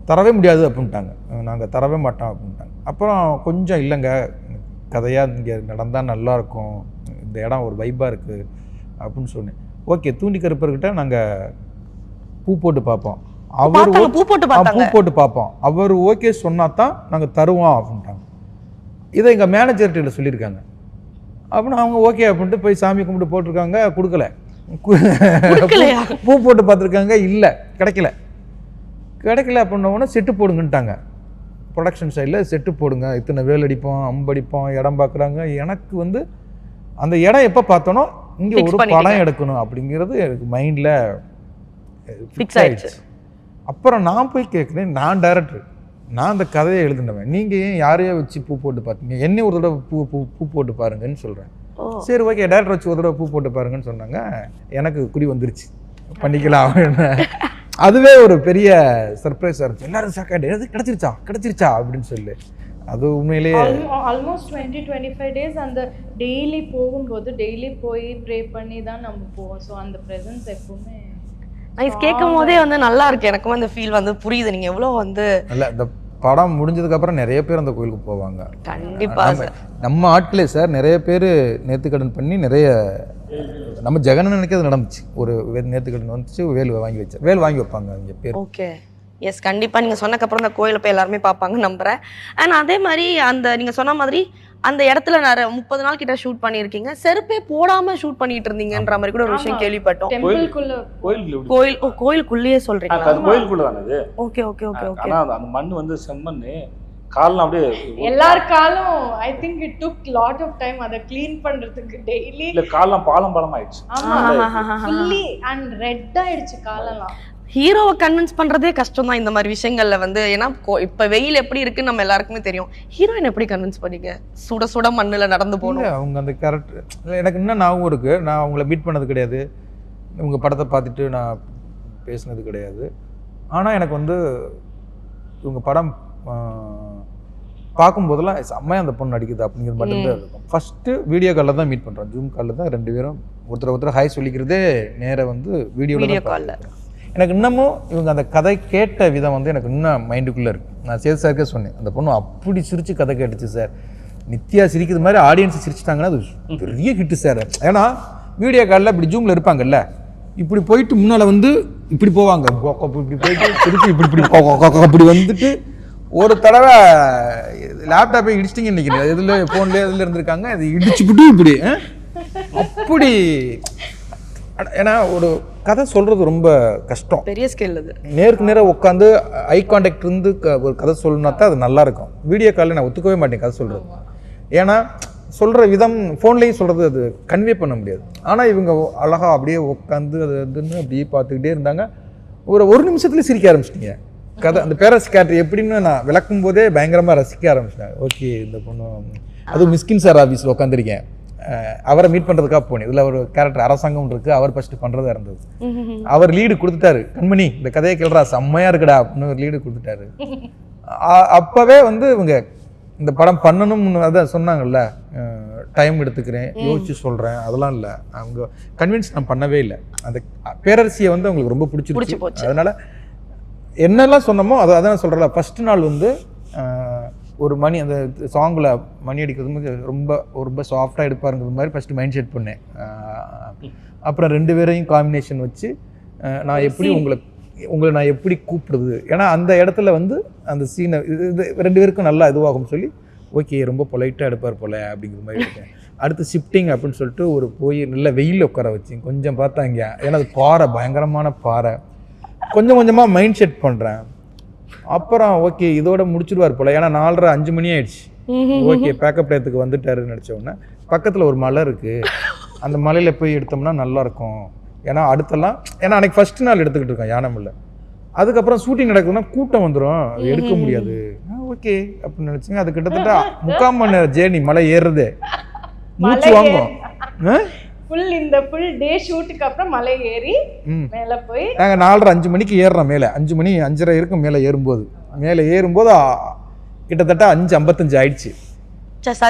தரவே முடியாது அப்படின்ட்டாங்க. நாங்கள் தரவே மாட்டோம் அப்படின்ட்டாங்க. அப்புறம் கொஞ்சம் இல்லைங்க, கதையாக இங்கே நடந்தால் நல்லாயிருக்கும், இந்த இடம் ஒரு வைப்பாக இருக்குது அப்படின்னு சொன்னேன். ஓகே, தூண்டிக்கருப்பர்கிட்ட நாங்கள் பூ போட்டு பார்ப்போம், அவர் பூ போட்டு பார்ப்போம், அவர் ஓகே சொன்னா தான் நாங்கள் தருவோம் அப்படின்ட்டாங்க. இதை எங்கள் மேனேஜர்கிட்ட சொல்லியிருக்காங்க. அப்படின்னு அவங்க ஓகே அப்படின்ட்டு போய் சாமி கும்பிட்டு போட்டிருக்காங்க, கொடுக்கல. பூ போட்டு பார்த்துருக்காங்க, இல்லை கிடைக்கல அப்படின்னோடனே செட்டு போடுங்கன்ட்டாங்க. ப்ரொடக்ஷன் சைடில் செட்டு போடுங்க, இத்தனை வேல் அடிப்போம், அம்படிப்போம், இடம் பார்க்குறாங்க. எனக்கு வந்து அந்த இடம் எப்போ பார்த்தோனோ இங்கே ஒரு படம் எடுக்கணும் அப்படிங்கிறது எனக்கு மைண்டில் ஃபிக்ஸ் ஆயிடுச்சு. அப்புறம் நான் போய் கேட்குறேன், நான் டைரக்டர், நான் அந்த கதையை எழுதுனவன், நீங்கள் ஏன் யாரையோ வச்சு பூ போட்டு பார்த்தீங்க, என்னை ஒரு தடவை பூ போட்டு பாருங்கன்னு சொல்கிறேன். சரி ஓகே, டேரக்டர் வச்சு ஒரு தடவை பூ போட்டு பாருங்கன்னு சொன்னாங்க. எனக்கு குறி வந்துருச்சு, பண்ணிக்கலாம். அதுவே ஒரு பெரிய சர்ப்ரைஸாக இருந்துச்சு. எல்லாரும் சாக்காடு, எது கிடச்சிருச்சா அப்படின்னு சொல்லி. அது உண்மையிலேயே ஆல்மோஸ்ட் 20-25 டேஸ் அந்த டெய்லி போகும்போது டெய்லி போய் ப்ரே பண்ணி தான் நம்ம போவோம். ஸோ அந்த ப்ரெசன்ஸ் எப்பவுமே கேட்கும் போதே வந்து நல்லா இருக்கு. எனக்கும் அந்த ஃபீல் வந்து புரியுது. நீங்க எவ்வளோ வந்து இல்லை, இந்த படம் முடிஞ்சதுக்கு அப்புறம் நிறைய பேர் அந்த கோயிலுக்கு போவாங்க. கண்டிப்பா நம்ம ஆட்களே சார் நிறைய பேர் நேர்த்திக்கடன் பண்ணி நிறைய, நம்ம ஜெகன் நினைக்கிறது நடந்துச்சு. ஒரு நேர்த்திக்கடன் வந்துச்சு, வேல் வாங்கி வைப்பாங்க இங்கே பேர். ஓகே, எஸ், கண்டிப்பாக நீங்கள் சொன்னக்கப்புறம் அந்த கோயிலை போய் எல்லாருமே பார்ப்பாங்க நம்புகிறேன். அண்ட் அதே மாதிரி அந்த நீங்கள் சொன்ன மாதிரி அந்த இடத்துல நிறைய 30 நாள் கிட்ட ஷூட் பண்ணியிருக்கீங்க, செருப்பே போடாமல் ஷூட் பண்ணிட்டு இருந்தீங்கன்ற மாதிரி கூட ஒரு விஷயம் கேள்விப்பட்டோம். கோயிலுக்குள்ளேயே சொல்றீங்க? கோயிலுக்குள்ள தானே. Okay okay okay okay. அந்த மண் வந்து செம்மண்ணு, கால்லாம் அப்படியே எல்லார் காலும் I think it took lot of time அதை க்ளீன் பண்றதுக்கு. டெய்லி இல்ல கால்லாம் பாலம் ஆயிடுச்சு. ஃபுல்லி அண்ட் ரெட் ஆயிடுச்சு காலெல்லாம். ஹீரோவை கன்வின்ஸ் பண்றதே கஷ்டம் தான் இந்த மாதிரி விஷயங்கள்ல வந்து. ஏன்னா இப்ப வெயில் எப்படி இருக்குன்னு நம்ம எல்லாருக்குமே தெரியும். ஹீரோயின் எப்படி கன்வின்ஸ் பண்ணீங்க? சுட மண்ணுல நடந்து போகணும். அவங்க அந்த கேரக்டர் எனக்கு இன்னும் ஞாபகம் இருக்கு. நான் அவங்கள மீட் பண்ணது கிடையாது, இவங்க படத்தை பார்த்துட்டு நான் பேசினது கிடையாது. ஆனால் எனக்கு வந்து இவங்க படம் பார்க்கும்போதெல்லாம் செம்மையாக அந்த பொண்ணு நடிக்குது அப்படிங்கிறது மட்டும்தான் இருக்கும். ஃபஸ்ட்டு வீடியோ காலில் தான் மீட் பண்ணுறோம், ஜூம் காலில் தான் 2 பேரும் ஒருத்தர் ஹாய் சொல்லிக்கிறதே நேராக வந்து வீடியோ காலில். எனக்கு இன்னமும் இவங்க அந்த கதை கேட்ட விதம் வந்து எனக்கு இன்னும் மைண்டுக்குள்ளே இருக்குது. நான் சேது சாருக்கே சொன்னேன், அந்த பொண்ணு அப்படி சிரித்து கதை கேட்டுச்சு சார், நித்யா சிரிக்கிறது மாதிரி ஆடியன்ஸ் சிரிச்சிட்டாங்கன்னா அது பெரிய ஹிட்டு சார். ஏன்னா வீடியோ காலில் இப்படி ஜூமில் இருப்பாங்கல்ல, இப்படி போயிட்டு முன்னால் வந்து இப்படி போவாங்க, இப்படி போயிட்டு திருப்பி இப்படி வந்துட்டு ஒரு தடவை லேப்டாப்பை இடிச்சிட்டிங்க நினைக்கிறேன், இதில் ஃபோன்லேயே இதில் இருந்திருக்காங்க, அது இடிச்சுப்பிட்டு இப்படி அப்படி. ஏன்னா ஒரு கதை சொல்கிறது ரொம்ப கஷ்டம், பெரிய ஸ்கேல். அது நேருக்கு நேராக உட்காந்து ஐ கான்டாக்ட் இருந்து ஒரு கதை சொல்லணுன்னா தான் அது நல்லாயிருக்கும். வீடியோ காலில் நான் ஒத்துக்கவே மாட்டேன் கதை சொல்கிறது. ஏன்னா சொல்கிற விதம் ஃபோன்லேயும் சொல்கிறது அது கன்வே பண்ண முடியாது. ஆனால் இவங்க அழகாக அப்படியே உட்காந்து அது அதுன்னு அப்படியே பார்த்துக்கிட்டே இருந்தாங்க. ஒரு நிமிஷத்துல சிரிக்க ஆரம்பிச்சிட்டிங்க. கதை அந்த பேரரசி கேரக்டர் எப்படின்னு நான் விளக்கும் போதே பயங்கரமாக ரசிக்க ஆரம்பிச்சிட்டேன். ஓகே இந்த பொண்ணு, அதுவும் மிஸ்கின் சார் ஆஃபீஸில் உட்காந்துருக்கேன், அவரை மீட் பண்ணுறதுக்காக போனேன். இதில் ஒரு கேரக்டர் அரசாங்கம் இருக்குது, அவர் ஃபஸ்ட்டு பண்ணுறதா இருந்தது. அவர் லீடு கொடுத்துட்டாரு, கண்மணி இந்த கதையை கேள்றா செம்மையாக இருக்குடா அப்படின்னு ஒரு லீடு கொடுத்துட்டாரு. அப்போவே வந்து இவங்க இந்த படம் பண்ணணும்னு அதான் சொன்னாங்கல்ல, டைம் எடுத்துக்கிறேன், யோசிச்சு சொல்கிறேன், அதெல்லாம் இல்லை. அவங்க கன்வின்ஸ் நான் பண்ணவே இல்லை. அந்த பேரரசியை வந்து அவங்களுக்கு ரொம்ப பிடிச்சி அதனால் என்னெல்லாம் சொன்னமோ அதான் சொல்கிறல. ஃபஸ்ட்டு நாள் வந்து ஒரு மணி அந்த சாங்கில் மணி அடிக்கிறது ரொம்ப சாஃப்டாக எடுப்பாருங்கிறது மாதிரி ஃபஸ்ட்டு மைண்ட் செட் பண்ணேன். அப்புறம் 2 பேரையும் காம்பினேஷன் வச்சு நான் எப்படி உங்களை நான் எப்படி கூப்பிடுது, ஏன்னா அந்த இடத்துல வந்து அந்த சீனை இது 2 பேருக்கும் நல்லா இதுவாகும் சொல்லி ஓகே ரொம்ப பொலைட்டாக எடுப்பார் போல அப்படிங்கிற மாதிரி இருக்கேன். அடுத்து ஷிஃப்டிங் அப்படின்னு சொல்லிட்டு ஒரு போய் நல்ல வெயிலில் உட்கார வச்சு கொஞ்சம் பார்த்தாங்க, ஏன்னா அது பாறை பயங்கரமான பாறை, கொஞ்சம் கொஞ்சமாக மைண்ட் செட் பண்ணுறேன். அப்புறம் ஓகே இதோட முடிச்சிடுவார் போல, ஏன்னா 4:30-5 மணி ஆயிடுச்சு. ஓகே பேக்கப் டயத்துக்கு வந்துட்டாருன்னு நினச்ச உடனே பக்கத்தில் ஒரு மலை இருக்குது, அந்த மலையில் போய் எடுத்தோம்னா நல்லாயிருக்கும். ஏன்னா அடுத்தெல்லாம் ஏன்னா அன்றைக்கி ஃபஸ்ட்டு நாள் எடுத்துக்கிட்டு இருக்கேன் யானமில்ல, அதுக்கப்புறம் ஷூட்டிங் நடக்குதுன்னா கூட்டம் வந்துடும், எடுக்க முடியாது. ஓகே அப்படின்னு நினச்சிங்க. அது கிட்டத்தட்ட 3/4 மணி நேரம் ஜேர்னி, மலை ஏறுறதே மூச்சு வாங்கும். ஃபுல் டே ஷூட்டுக்கு அப்புறம் மலை ஏறி மேலே போய் நாங்கள் 4:30-5 மணிக்கு ஏறுறோம் மேலே, 5 மணி 5:30 இருக்கும் மேலே ஏறும்போது கிட்டத்தட்ட 5:55 ஆயிடுச்சு.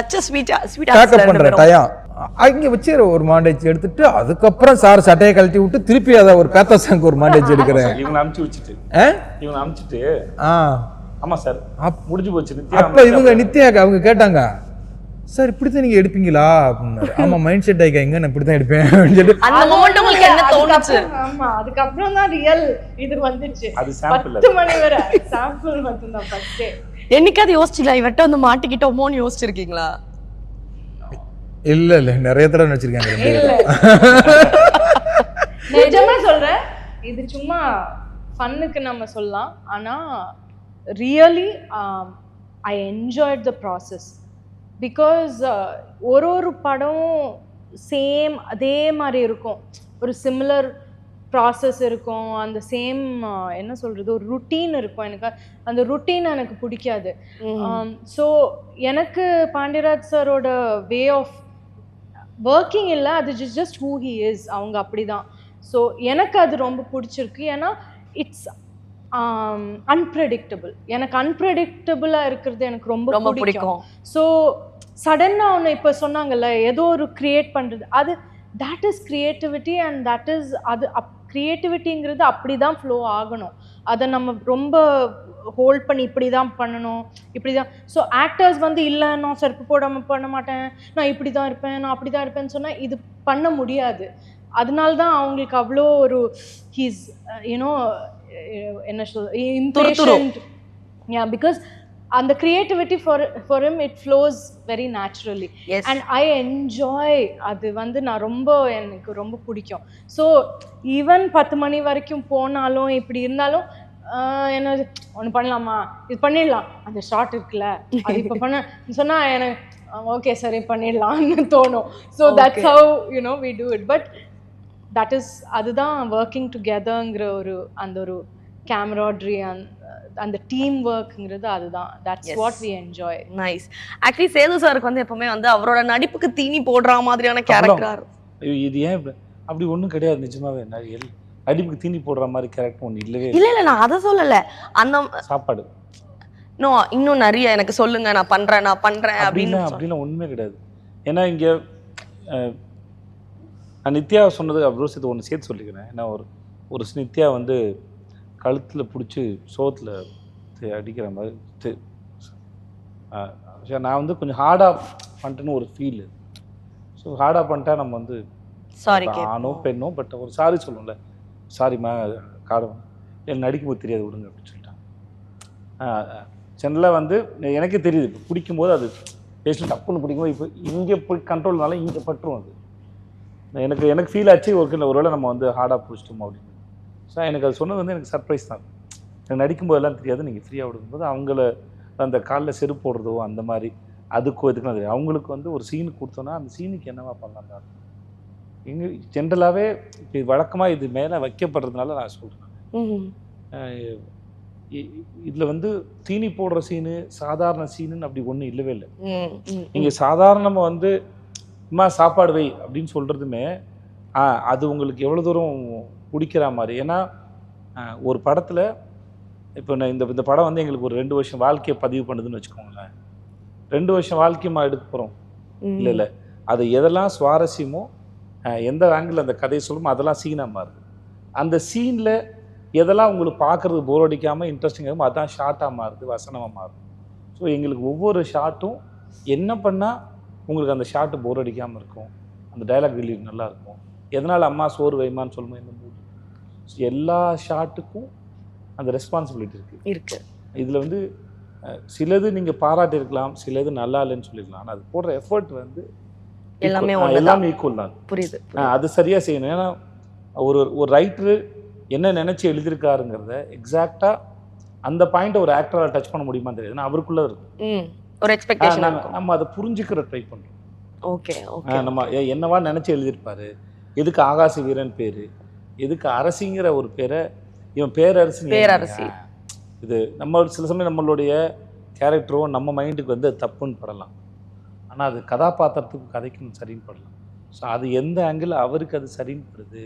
பேக்கப் பண்ணுறேன் டயம் அங்கே வச்சு ஒரு மாண்டேஜ் எடுத்துட்டு அதுக்கப்புறம் சார் சட்டையை கழட்டி விட்டு திருப்பி அதை ஒரு பேத்தாசாங்க ஒரு மாண்டேஜ் எடுக்கிறேன். இவங்க அனுப்பிச்சிட்டு ஆமா சார் முடிஞ்சு போச்சு. அப்ப இவங்க நித்யா அவங்க கேட்டாங்க, சார் இப்படித்தான் நீங்க எடுப்பீங்களா அப்படின்னாரு. ஆமா மைண்ட் செட் ஆயிக்காங்க, நான் இப்படித்தான் எடுப்பேன் அப்படின்னு சொல்லிட்டு அந்த மொமெண்ட் உங்களுக்கு என்ன தோணுச்சு? ஆமா அதுக்கப்புறம் தான் ரியல் இது வந்துச்சு. அது சாம்பிள் 10 மணி வரை சாம்பிள் மட்டும் தான் ஃபர்ஸ்ட். என்னைக்காவது யோசிச்சீங்களா இவட்ட வந்து மாட்டிக்கிட்டோமோன்னு யோசிச்சிருக்கீங்களா? இல்ல நிறைய தடவை நினைச்சிருக்காங்க. நிஜமா சொல்றேன், இது சும்மா ஃபன்னுக்கு நம்ம சொல்லலாம், ஆனா really I enjoyed the process. Because ஒரு படம் சேம் அதே மாதிரி இருக்கும், ஒரு சிமிலர் ப்ராசஸ் இருக்கும், அந்த சேம் என்ன சொல்கிறது ஒரு ருட்டீன் இருக்கும். எனக்கு அந்த ருட்டீன் எனக்கு பிடிக்காது. ஸோ எனக்கு பாண்டியராஜ் சாரோட வே ஆஃப் ஒர்க்கிங் இல்லை, அது ஜஸ்ட் ஹூ ஹி இஸ், அவங்க அப்படி தான். ஸோ எனக்கு அது ரொம்ப பிடிச்சிருக்கு. ஏன்னா இட்ஸ் அன்பிரடிக்டபிள். எனக்கு அன்பிரடிக்டபிளாக இருக்கிறது எனக்கு ரொம்ப பிடிக்கும். ஸோ சடனாக ஒன்று இப்போ சொன்னாங்கல்ல ஏதோ ஒரு க்ரியேட் பண்ணுறது, அது that is creativity. And that is அது க்ரியேட்டிவிட்டிங்கிறது அப்படி தான் ஃப்ளோ ஆகணும். அதை நம்ம ரொம்ப ஹோல்ட் பண்ணி இப்படி தான் பண்ணணும், இப்படி தான். ஸோ ஆக்டர்ஸ் வந்து இல்லை நான் செருப்பு போடாமல் பண்ண மாட்டேன், நான் இப்படி தான் இருப்பேன், நான் அப்படி தான் இருப்பேன்னு சொன்னால் இது பண்ண முடியாது. அதனால தான் அவங்களுக்கு அவ்வளோ ஒரு ஹீஸ் யூனோ என்ன சொல் impatient. Yeah because and the creativity for him it flows very naturally. Yes. And I enjoy அது வந்து நான் எனக்கு ரொம்ப பிடிக்கும். ஸோ ஈவன் 10 மணி வரைக்கும் போனாலும் இப்படி இருந்தாலும் என்ன ஒன்று பண்ணலாமா, இது பண்ணிடலாம், அந்த ஷார்ட் இருக்குல்ல அது இப்போ பண்ண சொன்னால் எனக்கு ஓகே சரி பண்ணிடலாம்னு தோணும். So that's how you know we do it. But that is அதுதான் ஒர்க்கிங் டுகெதர்ங்கிற அந்த ஒரு கேமராட்ரி அந்த டீம் ஒர்க்ங்கிறது அதுதான். That's what we enjoy. Nice. Actually Sethu சாருக்கு வந்து எப்பவுமே வந்து அவரோட நடிப்புக்கு தீனி போடுற மாதிரியான கேரக்டர். இது ஏன் அப்படி ஒன்றும் கிடையாது. நிஜமாவே நடிப்புக்கு தீனி போடுற மாதிரி கேரக்டர் ஒன்று இல்லவே இல்லை. நான் அதை சொல்லலை, அந்த சாப்பாடு இன்னும் நிறைய எனக்கு சொல்லுங்க, நான் பண்றேன் அப்படின்னு ஒண்ணுமே கிடையாது. ஏன்னா இங்க நித்யா சொன்னது அவ்வளோ சேர்த்து ஒன்று சேர்த்து சொல்லிக்கிறேன். ஏன்னா ஒரு நித்யா வந்து கழுத்தில் பிடிச்சி சோத்தில் அடிக்கிற மாதிரி நான் வந்து கொஞ்சம் ஹார்டாக பண்ணிட்டேன்னு ஒரு ஃபீல். ஸோ ஹார்டாக பண்ணிட்டா நம்ம வந்து சாரி ஆனோ பெண்ணோ பட் ஒரு சாரி சொல்லணும்ல, சாரிம்மா காடம் எனக்கு நடிக்கும்போது தெரியாது விடுங்க அப்படின்னு சொல்லிட்டான். ஜெனரலாக வந்து எனக்கே தெரியுது இப்போ பிடிக்கும்போது அது பேசி டப்புன்னு பிடிக்கும்போது இப்போ இங்கே போய் கண்ட்ரோல்னால இங்கே பட்டுரும். அது எனக்கு ஃபீல் ஆச்சு. ஒருவேளை நம்ம வந்து ஹார்டாக பிடிச்சிட்டோம் அப்படின்னு. ஸோ எனக்கு அது சொன்னது வந்து எனக்கு சர்ப்ரைஸ் தான். எனக்கு நடிக்கும்போதெல்லாம் தெரியாது. நீங்கள் ஃப்ரீயாக விடும்போது அவங்கள அந்த காலில் செருப்பு போடுறதோ அந்த மாதிரி அதுக்கும் இதுக்குலாம் தெரியும். அவங்களுக்கு வந்து ஒரு சீனுக்கு கொடுத்தோன்னா அந்த சீனுக்கு என்னவா பண்ணலாம் இங்கே ஜென்ரலாகவே இப்போ வழக்கமாக இது மேலே வைக்கப்படுறதுனால நான் சொல்கிறேன். இதில் வந்து தீனி போடுற சீனு சாதாரண சீனுன்னு அப்படி ஒன்றும் இல்லவே இல்லை. ம். நீங்கள் சாதாரணமாக வந்து அம்மா சாப்பாடு வை அப்படின்னு சொல்கிறதுமே அது உங்களுக்கு எவ்வளோ தூரம் பிடிக்கிற மாதிரி. ஏன்னா ஒரு படத்தில் இப்போ நான் இந்த படம் வந்து எங்களுக்கு ஒரு 2 வருஷம் வாழ்க்கையை பதிவு பண்ணுதுன்னு வச்சுக்கோங்களேன். 2 வருஷம் வாழ்க்கையமாக எடுக்க போகிறோம் இல்லை அது எதெல்லாம் சுவாரஸ்யமோ எந்த ஆங்கிள் அந்த கதையை சொல்லுமோ அதெல்லாம் சீனாக மாறுது. அந்த சீனில் எதெல்லாம் உங்களுக்கு பார்க்குறதுக்கு போர் அடிக்காமல் இன்ட்ரெஸ்டிங்காகவும் அதுதான் ஷார்ட்டாக மாறுது, வசனமாக மாறுது. ஸோ எங்களுக்கு ஒவ்வொரு ஷார்ட்டும் என்ன பண்ணால் உங்களுக்கு அந்த ஷார்ட்டு போர் அடிக்காமல் இருக்கும், அந்த டைலாக் டெலிவரி நல்லா இருக்கும், எதனால் அம்மா சோறு வைமான்னு சொல்லும்போது இந்த மூடு. ஸோ எல்லா ஷார்ட்டுக்கும் அந்த ரெஸ்பான்சிபிலிட்டி இருக்குது. இதில் வந்து சிலது நீங்கள் பாராட்டியிருக்கலாம், சிலது நல்லா இல்லைன்னு சொல்லியிருக்கலாம். ஆனால் அது போடுற எஃபர்ட் வந்து எல்லாமே ஈக்குவல் தான். புரியுது. அது சரியாக செய்யணும். ஏன்னா ஒரு ரைட்டரு என்ன நினச்சி எழுதியிருக்காருங்கிறத எக்ஸாக்டாக அந்த பாயிண்ட்டை ஒரு ஆக்டரால் டச் பண்ண முடியுமா தெரியாது. ஏன்னா அவருக்குள்ளே இருக்கும் ஒரு எக்ஸ்பெக்டேஷன். நம்ம அதை புரிஞ்சுக்கிற ட்ரை பண்ணுறோம். ஓகே. நம்ம என்னவா நினச்சி எழுதியிருப்பாரு, எதுக்கு ஆகாச வீரன் பேர், எதுக்கு அரசிங்கிற ஒரு பேரை இவன் பேரரசி. இது நம்ம சில சமயம் நம்மளுடைய கேரக்டரோ நம்ம மைண்டுக்கு வந்து தப்புன்னு படலாம், ஆனால் அது கதாபாத்திரத்துக்கு கதைக்கும் சரின்னு படலாம். ஸோ அது எந்த ஆங்கிள் அவருக்கு அது சரின்னு படுது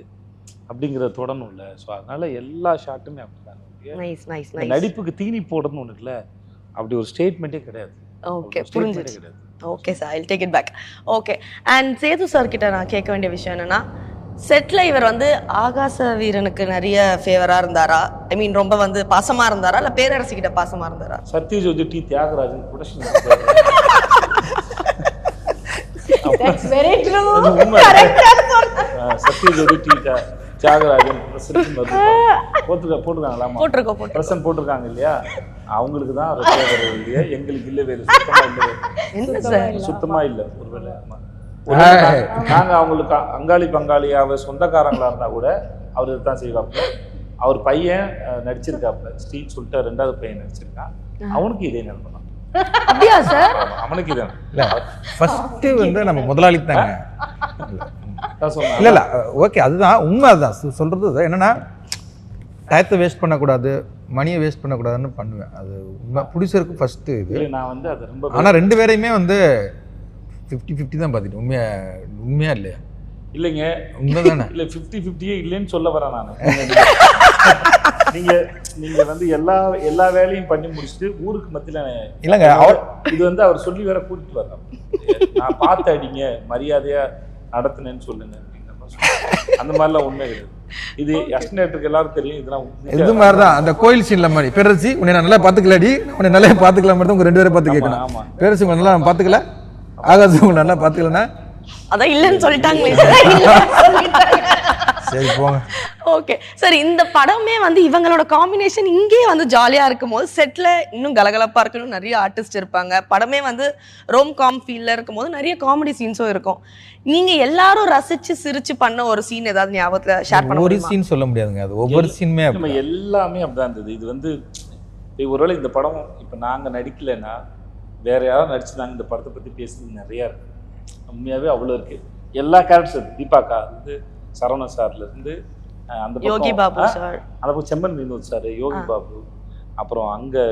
அப்படிங்கிறத தொடணும் இல்லை. ஸோ அதனால எல்லா ஷாட்டுமே அப்படிதான். நடிப்புக்கு தீனி போடுறதுன்னு ஒன்று இல்லை, அப்படி ஒரு ஸ்டேட்மெண்ட்டே கிடையாது. ஓகே, புரிஞ்சிடுச்சு. Okay sir, I take it back. Okay. And Sethu sir கிட்ட நான் கேட்க வேண்டிய விஷயம் என்னன்னா, செட்ல இவர் வந்து ஆகாச வீரனுக்கு நிறைய ஃபேவரா இருந்தாரா, ஐ மீன் ரொம்ப வந்து பாசமா இருந்தாரா, இல்ல பேரரசி கிட்ட பாசமா இருந்தாரா? Sathyajothi T Thiagarajan production. That's very true. Sathyajothi T Thiagarajan போட்டிருக்காங்களா? போட்டிருக்காங்க இல்லையா? அவங்களுக்கு தான் இல்லையா, எங்களுக்கு இல்லவே இல்லை, சுத்தமா இல்லை. ஒருவேளை நாங்க அவங்களுக்கு அங்காளி பங்காளியாவ சொந்தக்காரங்களா இருந்தா கூட அவர் தான் செய்வாப்புல. அவர் பையன் நடிச்சிருக்காப்புல, ஸ்டீன் சொல்லிட்டு 2வது பையன் நடிச்சிருக்கான், அவனுக்கு இதே நிலைமை தான். அப்படியா சார்? அவனுக்கு இதான் இல்ல ஃபர்ஸ்ட் வந்து நம்ம முதலாளி தாங்க. இல்ல ஓகே, அதுதான் உண்மை. அதுதான் சொல்றது என்னன்னா, டயத்தை வேஸ்ட் பண்ணக்கூடாது, மணியை வேஸ்ட் பண்ணக்கூடாதுன்னு பண்ணுவேன். அது உண்மை. ப்ரொடியூசருக்கு ஃபர்ஸ்ட் இது. நான் வந்து அது ரொம்ப ஆனால் 2 பேரையுமே வந்து 50-50 தான் பார்த்துட்டு. உண்மையா இல்லையா? இல்லைங்க, உண்மைதானே. இல்லை 50-50 இல்லைன்னு சொல்ல வரேன் நான். நீங்க வந்து எல்லா வேலையும் பண்ணி முடிச்சுட்டு ஊருக்கு மத்தியில இல்லைங்க, இது வந்து அவர் சொல்லி வேற கூட்டிட்டு வர்றாங்க. நான் பார்த்து அடிங்க, மரியாதையா நடத்தினேன்னு சொல்லுங்க அப்படிங்கிற மாதிரி. அந்த மாதிரிலாம் உண்மை கிடையாது. இது அஸ்டினேட்டருக்கு எல்லாரும் தெரியும். இதெல்லாம் இது மாதிரி தான் அந்த கோயில் சீன்ல மாதிரி. பேரரசி உன்னை நான் நல்லா பார்த்துக்கலடி, உன்னை நல்லா பார்த்துக்கலாம் மட்டும் உங்க 2 பேரை பார்த்து கேட்கணும். ஆமா, பேரரசி உங்களை நல்லா பார்த்துக்கல, ஆகாசம் உங்களை நல்லா பார்த்துக்கலன்னா அதான் இல்லைன்னு சொல்லிட்டாங்களே. சரி போங்க. ஓகே சார், இந்த படமே வந்து இவங்களோட காம்பினேஷன் இங்கே வந்து ஜாலியா இருக்கும் போது, செட்ல இன்னும் கலகலப்பா இருக்கணும், நிறைய ஆர்டிஸ்ட் இருப்பாங்க. படமே வந்து ரோம் காம் ஃபீல்ல இருக்கும் போது நிறைய காமெடி சீன்ஸும் இருக்கும். நீங்க எல்லாரும் ரசிச்சு சிரிச்சு பண்ண ஒரு சீன் ஏதாவது ஞாபகத்துல ஷேர் பண்ண ஒரு சீன் சொல்ல முடியாதுங்க, அது ஒவ்வொரு சீனுமே நம்ம எல்லாமே அப்படிதான் இருந்தது. இது வந்து ஒருவேளை இந்த படம் இப்போ நாங்கள் நடிக்கலைன்னா வேற யாரும் நடிச்சுதாங்க இந்த படத்தை பற்றி பேசுறது நிறையா இருக்கு. உண்மையாகவே அவ்வளோ இருக்கு. எல்லா கேரக்டர்ஸ் தீபாக்கா இருந்து சரவணன் சார்ல இருந்து அந்த யோகி பாபு சார், அந்த பக்கம் செம்மன் வினோத் சார், யோகி பாபு, அப்புறம் அங்கே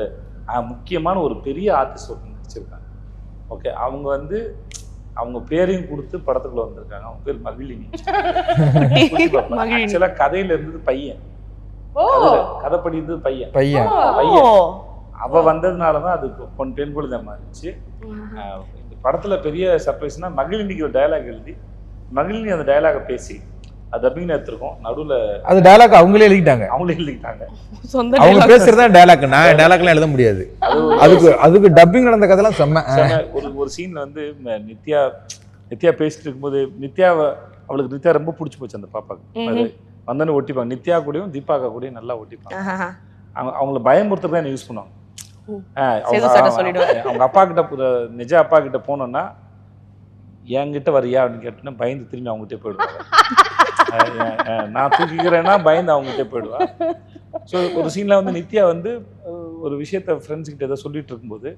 முக்கியமான ஒரு பெரிய ஆர்டிஸ்ட் ஒருத்தர் நடிச்சிருக்காங்க. ஓகே, அவங்க வந்து அவங்க பேரையும் கொடுத்து படத்துக்குள்ள வந்திருக்காங்க. அவங்க பேர் மகிழினி. ஆக்சுவலா கதையில இருந்தது பையன், கதைப்படி இருந்தது பையன். அவ வந்ததுனாலதான் அது பெண் குழந்தை மாறிச்சு. இந்த படத்துல பெரிய சர்ப்ரைஸ்னா மகிழினிக்கு ஒரு டயலாக் எழுதி மகிழினி அந்த டயலாக பேசி அது டப்பிங் எடுத்துருக்கோம். நடுவில் அது டயலாக் அவங்களே எழுதிட்டாங்க. அவங்க பேசுறதா டயலாக். நான் டயலாக்லாம் எழுத முடியாது. அதுக்கு டப்பிங் நடந்த கதைலாம் செம்ம. ஒரு சீன்ல வந்து நித்யா பேசிட்டு இருக்கும்போது அவளுக்கு நித்யா ரொம்ப பிடிச்சி போச்சு அந்த பாப்பாக்கு. வந்தோன்னு ஒட்டிப்பாங்க. நித்யா கூடயும் தீபாக்கா கூடயும் நல்லா ஒட்டிப்பாங்க. அவங்கள பயமுறுத்துறதா என்ன யூஸ் பண்ணுவாங்க. அவங்க அப்பா கிட்ட நிஜ அப்பா கிட்ட போனோம்னா என்கிட்ட வரியா அப்படின்னு கேட்டோன்னா பயந்து திரும்பி அவங்ககிட்ட போயிடுவாங்க. நான் தூக்கிக்கிறேன்னா பயந்து அவங்ககிட்ட போயிடுவா. ஸோ ஒரு சீன்ல வந்து நித்யா வந்து ஒரு விஷயத்த ஃப்ரெண்ட்ஸ் கிட்ட ஏதோ சொல்லிட்டு இருக்கும்போது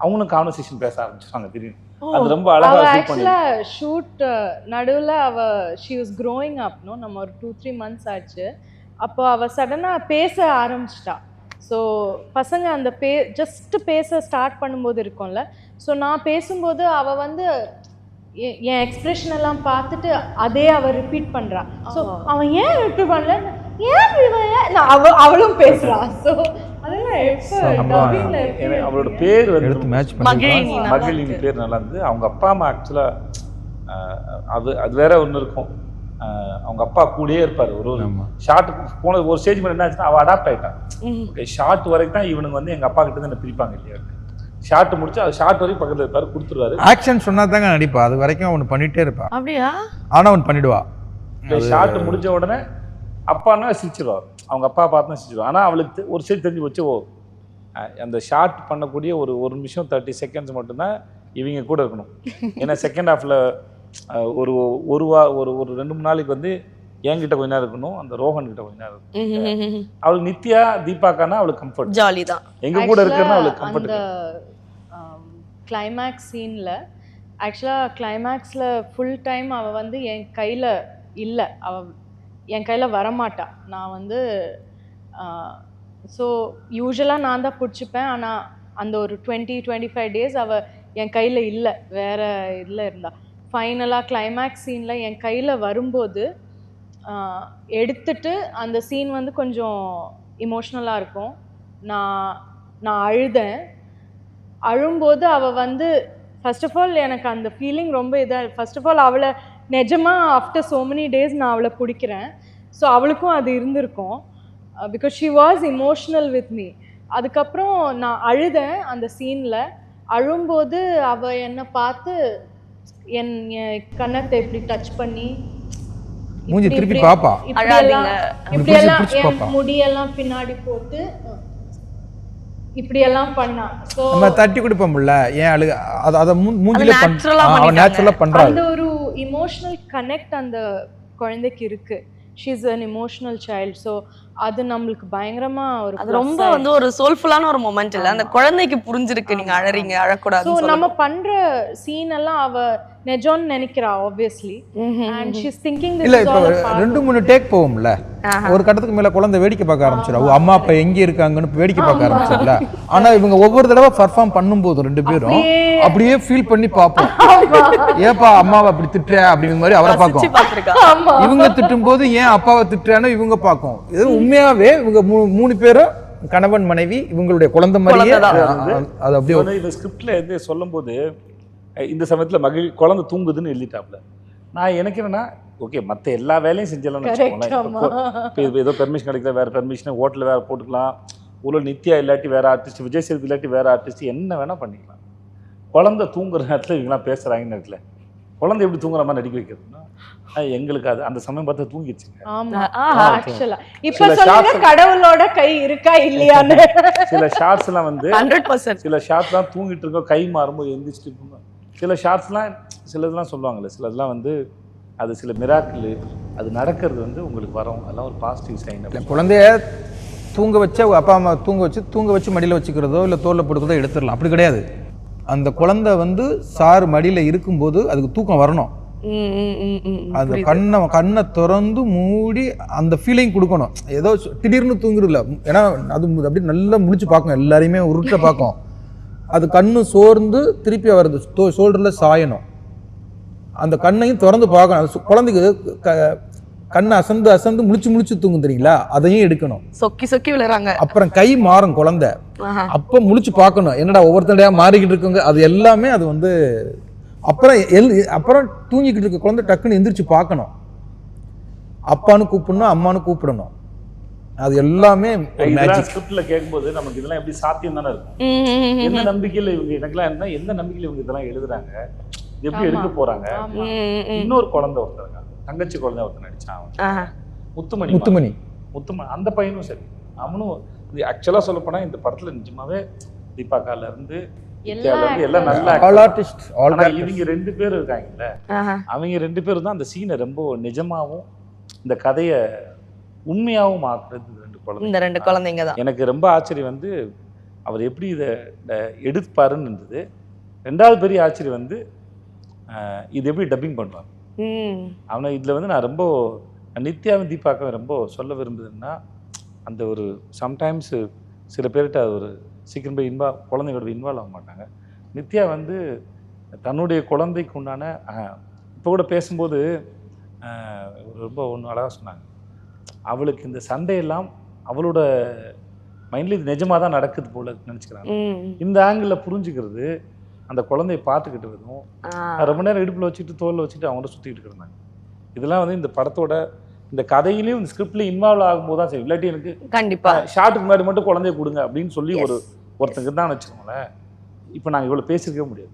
அவங்களும் கான்வர்சேஷன் பேச ஆரம்பிச்சிட்டாங்க திடீர்னு. அது ரொம்ப அழகா ஃபீல் பண்ணி ஷூட் நடுவுல she was growing up, நம்ம ஒரு 2-3 months ஆச்சு. அப்போ அவ சடனா பேச ஆரம்பிச்சிட்டா. ஸோ பசங்க அந்த ஜஸ்ட் பேச ஸ்டார்ட் பண்ணும்போது இருக்கும்ல, ஸோ நான் பேசும்போது அவள் வந்து என் எக்ஸ்பிரஷன் எல்லாம் பார்த்துட்டு அதே அவள் ரிப்பீட் பண்ணுறா. ஸோ அவன் ஏன் ரிப்பீட் பண்ணல, ஏன் அவளும் பேசுறா. ஸோ அவளோட பேர் வந்து மகிழினி பேர் நல்லா இருந்து. அவங்க அப்பா அம்மா ஆக்சுவலா அது வேற ஒன்று இருக்கும். அவங்க அப்பா கூடயே இருப்பாரு. ஒரு ஷார்ட் போன ஒரு ஸ்டேஜ் மேலே என்ன ஆச்சுன்னா அவள் அடாப்ட் ஆயிட்டான். ஓகே, ஷார்ட் வரைக்கும் தான் இவனுக்கு வந்து எங்க அப்பா கிட்ட இருந்து பிரிப்பாங்க இல்லையா. ஷார்ட் முடிச்சு அது ஷார்ட் வரைக்கும் பக்கத்துல இருப்பாரு, கொடுத்துருவாரு. ஆக்ஷன் சொன்னா தாங்க நடிப்பா, அது வரைக்கும் அவனு பண்ணிட்டே இருப்பான். அப்படியா? ஆனா அவன் பண்ணிடுவா. ஷார்ட் முடிஞ்ச உடனே அப்பான்னா சிரிச்சிருவார், அவங்க அப்பா பார்த்தா சிரிச்சிருவார். ஆனால் அவளுக்கு ஒரு சைடு தெரிஞ்சு வச்சு அந்த ஷார்ட் பண்ணக்கூடிய ஒரு நிமிஷம் 30 செகண்ட்ஸ் மட்டும்தான் இவங்க கூட இருக்கணும். ஏன்னா செகண்ட் ஹாஃபில் ஒரு 2-3 நாளைக்கு வந்து என்கிட்ட கொஞ்ச நேரம் இருக்கணும், அந்த ரோஹன் கிட்ட கொஞ்ச நேரம் இருக்கணும். அவளுக்கு நித்யா தீபாக்கானா அவளுக்கு கம்ஃபர்ட், ஜாலி தான். எங்க கூட இருக்கிறனா அவளுக்கு கம்ஃபர்ட். கிளைமேக்ஸ் சீன்ல ஆக்சுவலாக கிளைமேக்ஸில் ஃபுல் டைம் அவள் வந்து என் கையில் இல்லை, அவள் என் கையில் வரமாட்டா. நான் வந்து ஸோ யூஸ்வலாக நான் தான் பிடிச்சிப்பேன். ஆனால் அந்த ஒரு 20-25 டேஸ் அவள் என் கையில் இல்லை, வேறு இதில் இருந்தா. ஃபைனலாக கிளைமேக்ஸ் சீனில் என் கையில் வரும்போது எடுத்துட்டு அந்த சீன் வந்து கொஞ்சம் இமோஷ்னலாக இருக்கும். நான் அழுதேன். அழும்போது அவள் வந்து ஃபர்ஸ்ட் ஆஃப் ஆல் எனக்கு அந்த ஃபீலிங் ரொம்ப இதாக. ஃபர்ஸ்ட் ஆஃப் ஆல் அவளை நிஜமாக ஆஃப்டர் ஸோ மெனி டேஸ் நான் அவளை பிடிக்கிறேன். ஸோ அவளுக்கும் அது இருந்திருக்கும், because she was emotional with me. அதுக்கப்புறம் நான் அழுதேன் அந்த சீனில். அழும்போது அவள் என்னை பார்த்து என் கன்னத்தை இப்படி டச் பண்ணி மூஞ்சி திருப்பி பாப்பா, இப்படியெல்லாம் என் முடியெல்லாம் பின்னாடி போட்டு இப்படியெல்லாம் பண்ணா. ஸோ நம்ம தட்டி கொடுப்போம்ல, ஏன் அழுக அதை மூஞ்சில அவன் நேச்சுரலா பண்றான். அந்த ஒரு இமோஷனல் கனெக்ட் அந்த குழந்தைக்கு இருக்கு. She is an emotional child. So அது நம்மளுக்கு பயங்கரமா ஒரு அது ரொம்ப வந்து ஒரு சோல்ஃபுல்லான ஒரு மொமெண்ட் இல்ல, அந்த குழந்தைக்கு புரிஞ்சிருக்கு நீங்க அழறீங்க அழக்கூடாது. ஸோ நம்ம பண்ற சீன் எல்லாம் அவ நெஜோன்னு நினைக்கிறா obviously, and she is thinking this இல்ல. இஸ் இப்போ ஆல் a part. 2-3 டேக் போவோம்ல, ஒரு கட்டத்துக்கு மேல குழந்தை வேடிக்கை பார்க்க ஆரம்பிச்சிடும், அவங்க அம்மா அப்பா எங்க இருக்காங்கன்னு வேடிக்கை பார்க்க ஆரம்பிச்சிடல. ஆனா இவங்க ஒவ்வொரு தடவை பர்ஃபார்ம் பண்ணும்போது 2 பேரும் அப்படியே ஃபீல் பண்ணி பார்ப்போம், ஏப்பா அம்மாவை அப்படி திட்டுற அப்படிங்கிற மாதிரி அவரை பார்க்கும். இவங்க திட்டும் போது ஏன் அப்பாவை திட்டுறான்னு இவங்க பார்க்கும். இது உண்மையாவே இவங்க 3 பேரும் கணவன் மனைவி, இவங்களுடைய குழந்தை மாதிரியே அது அப்படியே. இந்த ஸ்கிரிப்ட்ல எது சொல்லும் போது இந்த சமயத்துல குழந்தை தூங்குதுன்னு எழுதிட்டாப்ல. நான் எனக்கு என்னன்னா, ஓகே மற்ற எல்லா வேலையும் செஞ்சலாம்னு வச்சுக்கோங்களேன். ஏதோ பெர்மிஷன் கிடைக்கல, வேற பெர்மிஷன் ஹோட்டலில் வேற போட்டுக்கலாம், உள்ள நித்யா இல்லாட்டி வேற ஆர்டிஸ்ட், விஜய் சேதுபதி இல்லாட்டி வேற ஆர்டிஸ்ட், என்ன வேணா பண்ணிக்கலாம். குழந்தை தூங்குற நேரத்தில் இவங்கெல்லாம் பேசுறாங்கன்னு இருக்குல்ல, குழந்தை எப்படி தூங்குற மாதிரி நடிக்க வைக்கிறதுன்னா எங்களுக்கு அது அந்த சமயம் பார்த்து தூங்கிடுச்சுங்க. ஆமா ஆக்சுவலா இப்ப சொல்லுங்க கடவுளோட கை இருக்கா இல்லையான்னு. சில ஷார்ட்ஸ்லாம் வந்து 100%. சில ஷார்ட்ஸ்லாம் தூங்கிட்டு இருக்கோம், கை மாறும்போது எந்திரிச்சிட்டு இருக்கோம். சில ஷார்ட்ஸ்லாம் சிலதெல்லாம் சொல்லுவாங்கல்ல, சிலதெல்லாம் வந்து அது சில மிராக்கிள் அது நடக்கிறது வந்து உங்களுக்கு வரும். அதெல்லாம் ஒரு பாசிட்டிவ் சைன். குழந்தைய தூங்க வச்சு அப்பா அம்மா தூங்க வச்சு மடியில் வச்சுக்கிறதோ இல்லை தோல்ல போட்டுக்கிறதோ எடுத்துடலாம், அப்படி கிடையாது. அந்த குழந்தை வந்து சார் மடியில் இருக்கும்போது அதுக்கு தூக்கம் வரணும். அந்த கண்ணை திறந்து மூடி அந்த ஃபீலிங் கொடுக்கணும். ஏதோ திடீர்னு தூங்குறதுல, ஏன்னா அது அப்படியே நல்லா முடிச்சு பார்க்கும், எல்லாரையுமே உருட்ட பார்க்கும். அது கண்ணு சோர்ந்து திருப்பி அவரது ஷோல்டரில் சாயணும். அந்த கண்ணையும் திறந்து பார்க்கணும். குழந்தைக்கு கண்ணை அசந்து முழிச்சு தூங்கும் தெரியுங்களா, அதையும் எடுக்கணும். சொக்கி விளையாடுறாங்க. அப்புறம் கை மாறும் குழந்தை, அப்ப முழிச்சு பார்க்கணும், என்னடா ஒவ்வொருத்தடையா மாறிக்கிட்டு இருக்குங்க. அது எல்லாமே அது வந்து அப்புறம் தூங்கிக்கிட்டு இருக்க குழந்தை டக்குன்னு எந்திரிச்சு பார்க்கணும். அப்பான்னு கூப்பிடணும், அம்மானு கூப்பிடணும். அது எல்லாமே ஸ்கிரிப்ட்ல கேட்கும்போது நமக்கு இதெல்லாம் எப்படி சாத்தியம் தானே இருக்கும். எந்த நம்பிக்கையில இவங்க எனக்குலாம் என்ன, எந்த நம்பிக்கையில இவங்க இதெல்லாம் எழுதுறாங்க, எப்படி எடுக்க போறாங்க. இன்னொரு குழந்தை ஒருத்தர் இருக்காங்க, தங்கச்சி குழந்தை ஒருத்தர் நடிச்சான், முத்துமணி. அந்த பையனும் சரி, அவனும் ஆக்சுவலா சொல்ல போனா இந்த படத்துல நிஜமாவே தீபாக்கால இருந்து எல்லாம் நல்ல ஆர்டிஸ்ட். இவங்க 2 பேரும் இருக்காங்கல்ல, அவங்க 2 பேரும் தான் அந்த சீனை ரொம்ப நிஜமாவும் இந்த கதையை உண்மையாகவும் ஆக்குறது. இந்த 2 குழந்தைங்க தான். எனக்கு ரொம்ப ஆச்சரியம் வந்து அவர் எப்படி இதை எடுப்பாருன்னு இருந்தது. 2வது பெரிய ஆச்சரியம் வந்து இது எப்படி டப்பிங் பண்ணுவாங்க. அவனை இதில் வந்து நான் ரொம்ப நித்யாவும் தீபாக்காவும் ரொம்ப சொல்ல விரும்புதுன்னா, அந்த ஒரு சம்டைம்ஸ் சில பேர்கிட்ட அது ஒரு சீக்கிரம் போய் குழந்தைங்களோட இன்வால்வ் ஆக மாட்டாங்க. நித்யா வந்து தன்னுடைய குழந்தைக்கு உண்டான இப்போ கூட பேசும்போது ரொம்ப ஒன்று அழகாக சொன்னாங்க. அவளுக்கு இந்த சண்டையெல்லாம் அவளோட மைண்ட்ல இது நிஜமாக தான் நடக்குது போல நினச்சிக்கிறாங்க. இந்த ஆங்கிளில் புரிஞ்சுக்கிறது அந்த குழந்தைய பார்த்துக்கிட்டு இருக்கும். ரொம்ப நேரம் இடுப்பில் வச்சுட்டு தோலில் வச்சுட்டு அவங்கள்ட்ட சுற்றிக்கிட்டு இருந்தாங்க. இதெல்லாம் வந்து இந்த படத்தோட இந்த கதையிலையும் இந்த ஸ்கிரிப்ட்லையும் இன்வால்வ் ஆகும்போது தான் சரி. இல்லாட்டி எனக்கு கண்டிப்பாக ஷார்ட்டுக்கு முன்னாடி மட்டும் குழந்தைய கொடுங்க அப்படின்னு சொல்லி ஒருத்தங்க தான் வச்சுக்கோங்களேன். இப்போ நாங்கள் இவ்வளோ பேசியிருக்கவே முடியாது.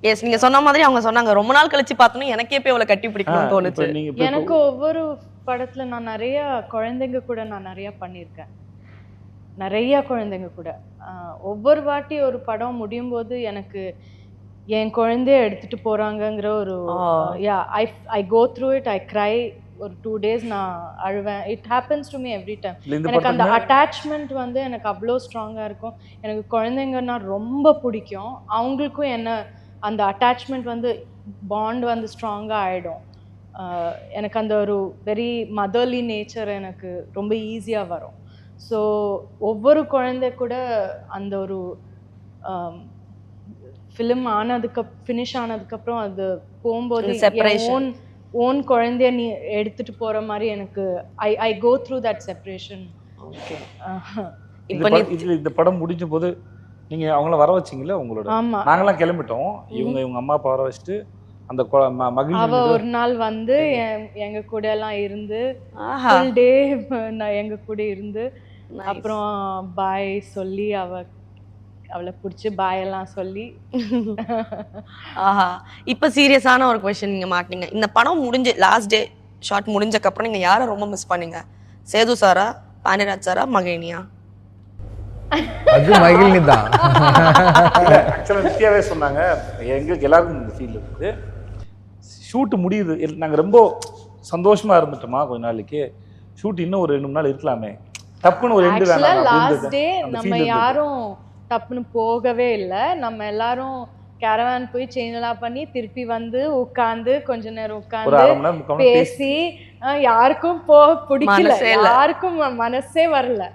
எஸ், நீங்க சொன்ன மாதிரி அவங்க சொன்னாங்க ரொம்ப நாள் கழிச்சு பார்த்தோன்னா எனக்கே போய் அவளை கட்டி பிடிக்கணும்னு தோணுச்சு. எனக்கு ஒவ்வொரு படத்துல நான் நிறைய குழந்தைங்க கூட நான் நிறைய பண்ணியிருக்கேன். நிறைய குழந்தைங்க கூட ஒவ்வொரு வாட்டி ஒரு படம் முடியும் போது எனக்கு என் குழந்தைய எடுத்துட்டு போறாங்கங்கிற ஒரு I go through it, I cry. ஒரு 2 days நான் அழுவேன். It happens to me every time. எனக்கு அந்த அட்டாச்மெண்ட் வந்து எனக்கு அவ்வளோ ஸ்ட்ராங்காக இருக்கும். எனக்கு குழந்தைங்கன்னா ரொம்ப பிடிக்கும். அவங்களுக்கும் என்ன அந்த அட்டாச்மெண்ட் வந்து பாண்ட் வந்து ஸ்ட்ராங்காக ஆகிடும். எனக்கு அந்த ஒரு வெரி மதர்லி நேச்சர் எனக்கு ரொம்ப ஈஸியாக வரும். ஸோ ஒவ்வொரு குழந்தை கூட அந்த ஒரு ஃபிலிம் ஃபினிஷ் ஆனதுக்கப்புறம் அது போகும்போது ஓன் குழந்தைய நீ எடுத்துட்டு போற மாதிரி எனக்கு ஐ கோ த்ரூ தட் செப்பரேஷன். இந்த படம் முடிஞ்ச போது நீங்க அவங்கள வர வச்சீங்களா? உங்களோட நாங்கெல்லாம் கிளம்பிட்டோம். இவங்க அம்மா அப்பா வர வச்சுட்டு அந்த அவ ஒரு நாள் வந்து எங்க கூட எல்லாம் இருந்து ஃபுல் டே நான் எங்க கூட இருந்து அப்புறம் பாய் சொல்லி அவளை பிடிச்சி பாயெல்லாம் சொல்லி. ஆஹா, இப்போ சீரியஸான ஒரு கொஸ்டின் நீங்க மாட்டீங்க. இந்த படம் முடிஞ்சு லாஸ்ட் டே ஷார்ட் முடிஞ்சக்கப்புறம் நீங்க யாரை ரொம்ப மிஸ் பண்ணீங்க? சேது சாரா, பாண்டியராஜ் சாரா, மகிழினியா? அது மகிழினி தான். ஆக்சுவலாக நித்யாவே சொன்னாங்க, எங்களுக்கு எல்லாருக்கும் இந்த ஃபீல் இருக்குது. ஷூட்டு முடியுது, நாங்கள் ரொம்ப சந்தோஷமா இருந்துட்டோமா கொஞ்ச நாளைக்கு. ஷூட் இன்னும் ஒரு 2-3 நாள் இருக்கலாமே, டப்புன்னு ஒரு எண்டு வேணாம். லாஸ்ட் டே நம்ம யாரும் டப்புன்னு போகவே இல்லை. நம்ம எல்லாரும் கேரவான் போய் சேஞ்ச் எல்லாம் பண்ணி திருப்பி வந்து உட்காந்து கொஞ்ச நேரம் உட்காந்து பேசி யாருக்கும் பிடிக்கல, யாருக்கும் மனசே வரல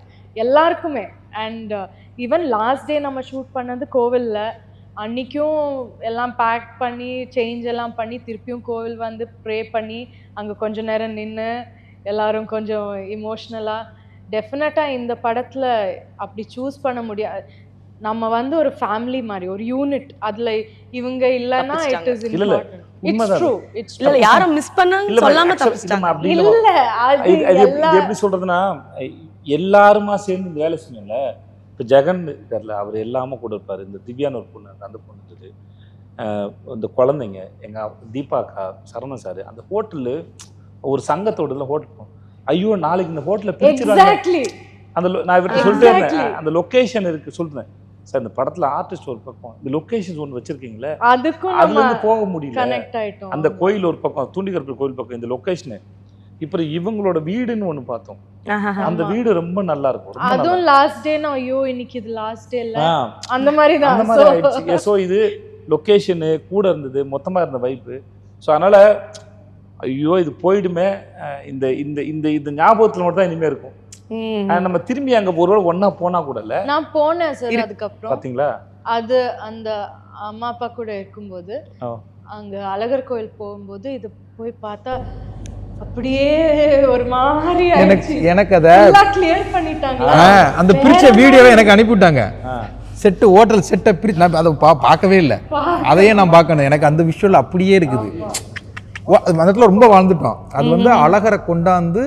எல்லாருக்குமே. அண்ட் ஈவன் லாஸ்ட் டே நம்ம ஷூட் பண்ணது கோவில்ல. அன்னைக்கும் எல்லாம் பேக் பண்ணி சேஞ்ச் எல்லாம் பண்ணி திருப்பியும் கோவில் வந்து ப்ரே பண்ணி அங்கே கொஞ்ச நேரம் நின்று எல்லாரும் கொஞ்சம் இமோஷ்னலாக. டெஃபினட்டாக இந்த படத்தில் அப்படி சூஸ் பண்ண முடியாது. நம்ம வந்து ஒரு ஃபேமிலி மாதிரி, ஒரு யூனிட். அதுல இவங்க இல்லனா it is important. It's true. It's இல்ல யாரும் மிஸ் பண்ணாங்க சொல்லாம தப்பிச்சிட்டாங்க. இல்ல அது எப்படி சொல்றதுன்னா எல்லாருமா சேர்ந்து வேலை செஞ்சல. இப்போ ஜெகன் இருக்கார்ல, அவர் எல்லாமே கூட இருப்பாரு. இந்த திவ்யான்னு ஒரு பொண்ணு, அந்த பொண்ணு இருக்குது, இந்த குழந்தைங்க, எங்க தீபாக்கா, சரவணன் சார், அந்த ஹோட்டலு ஒரு சங்கத்தோட ஹோட்டல். ஐயோ நாளைக்கு இந்த ஹோட்டலை பிரிச்சுறாங்க. அந்த நான் இவர்கிட்ட சொல்லிட்டே இருந்தேன், அந்த லொக்கேஷன் இருக்கு சொல்லிட்டேன் சார். இந்த படத்துல ஆர்டிஸ்ட் ஒரு பக்கம், இந்த லொகேஷன்ஸ் ஒன்று வச்சிருக்கீங்களே, அதுல இருந்து போக முடியல. அந்த கோயில் ஒரு பக்கம், தூண்டிகருப்பு கோயில் பக்கம் இந்த லொகேஷனு. இப்போ இவங்களோட வீடுன்னு ஒண்ணு பார்த்தோம், அந்த வீடு ரொம்ப நல்லா இருக்கும். அதுவும் லாஸ்ட் டே நான் ஐயோ இன்னைக்கு இது லாஸ்ட் டே இல்ல அந்த மாதிரி தான் அந்த மாதிரி ஆயிடுச்சு. ஸோ இது லொகேஷனு கூட இருந்தது, மொத்தமா இருந்த வைப்பு. ஸோ அதனால ஐயோ இது போயிடுமே, இந்த இந்த இந்த இந்த ஞாபகத்துல மட்டும் தான் இனிமே இருக்கும். நம்ம திரும்பி அங்க ஒருவேளை ஒன்னா போனா கூட இல்ல. நான் போனேன் சார். அதுக்கப்புறம் பாத்தீங்களா, அது அந்த அம்மா அப்பா கூட இருக்கும்போது அங்க அழகர் கோயில் போகும்போது இது போய் பார்த்தா அப்படியே ஒரு மாதிரி எனக்கு அத கிளியர் பண்ணிட்டாங்க. அந்த பிரிச்ச வீடியோவை எனக்கு அனுப்பிவிட்டாங்க. செட்டு ஹோட்டல் செட்டை பிரிச்சு நான் அதை பார்க்கவே இல்லை. அதையே நான் பார்க்கணும். எனக்கு அந்த விஷுவல் அப்படியே இருக்குது. அந்த இடத்துல ரொம்ப வாழ்ந்துட்டோம். அது வந்து அழகரை கொண்டாந்து,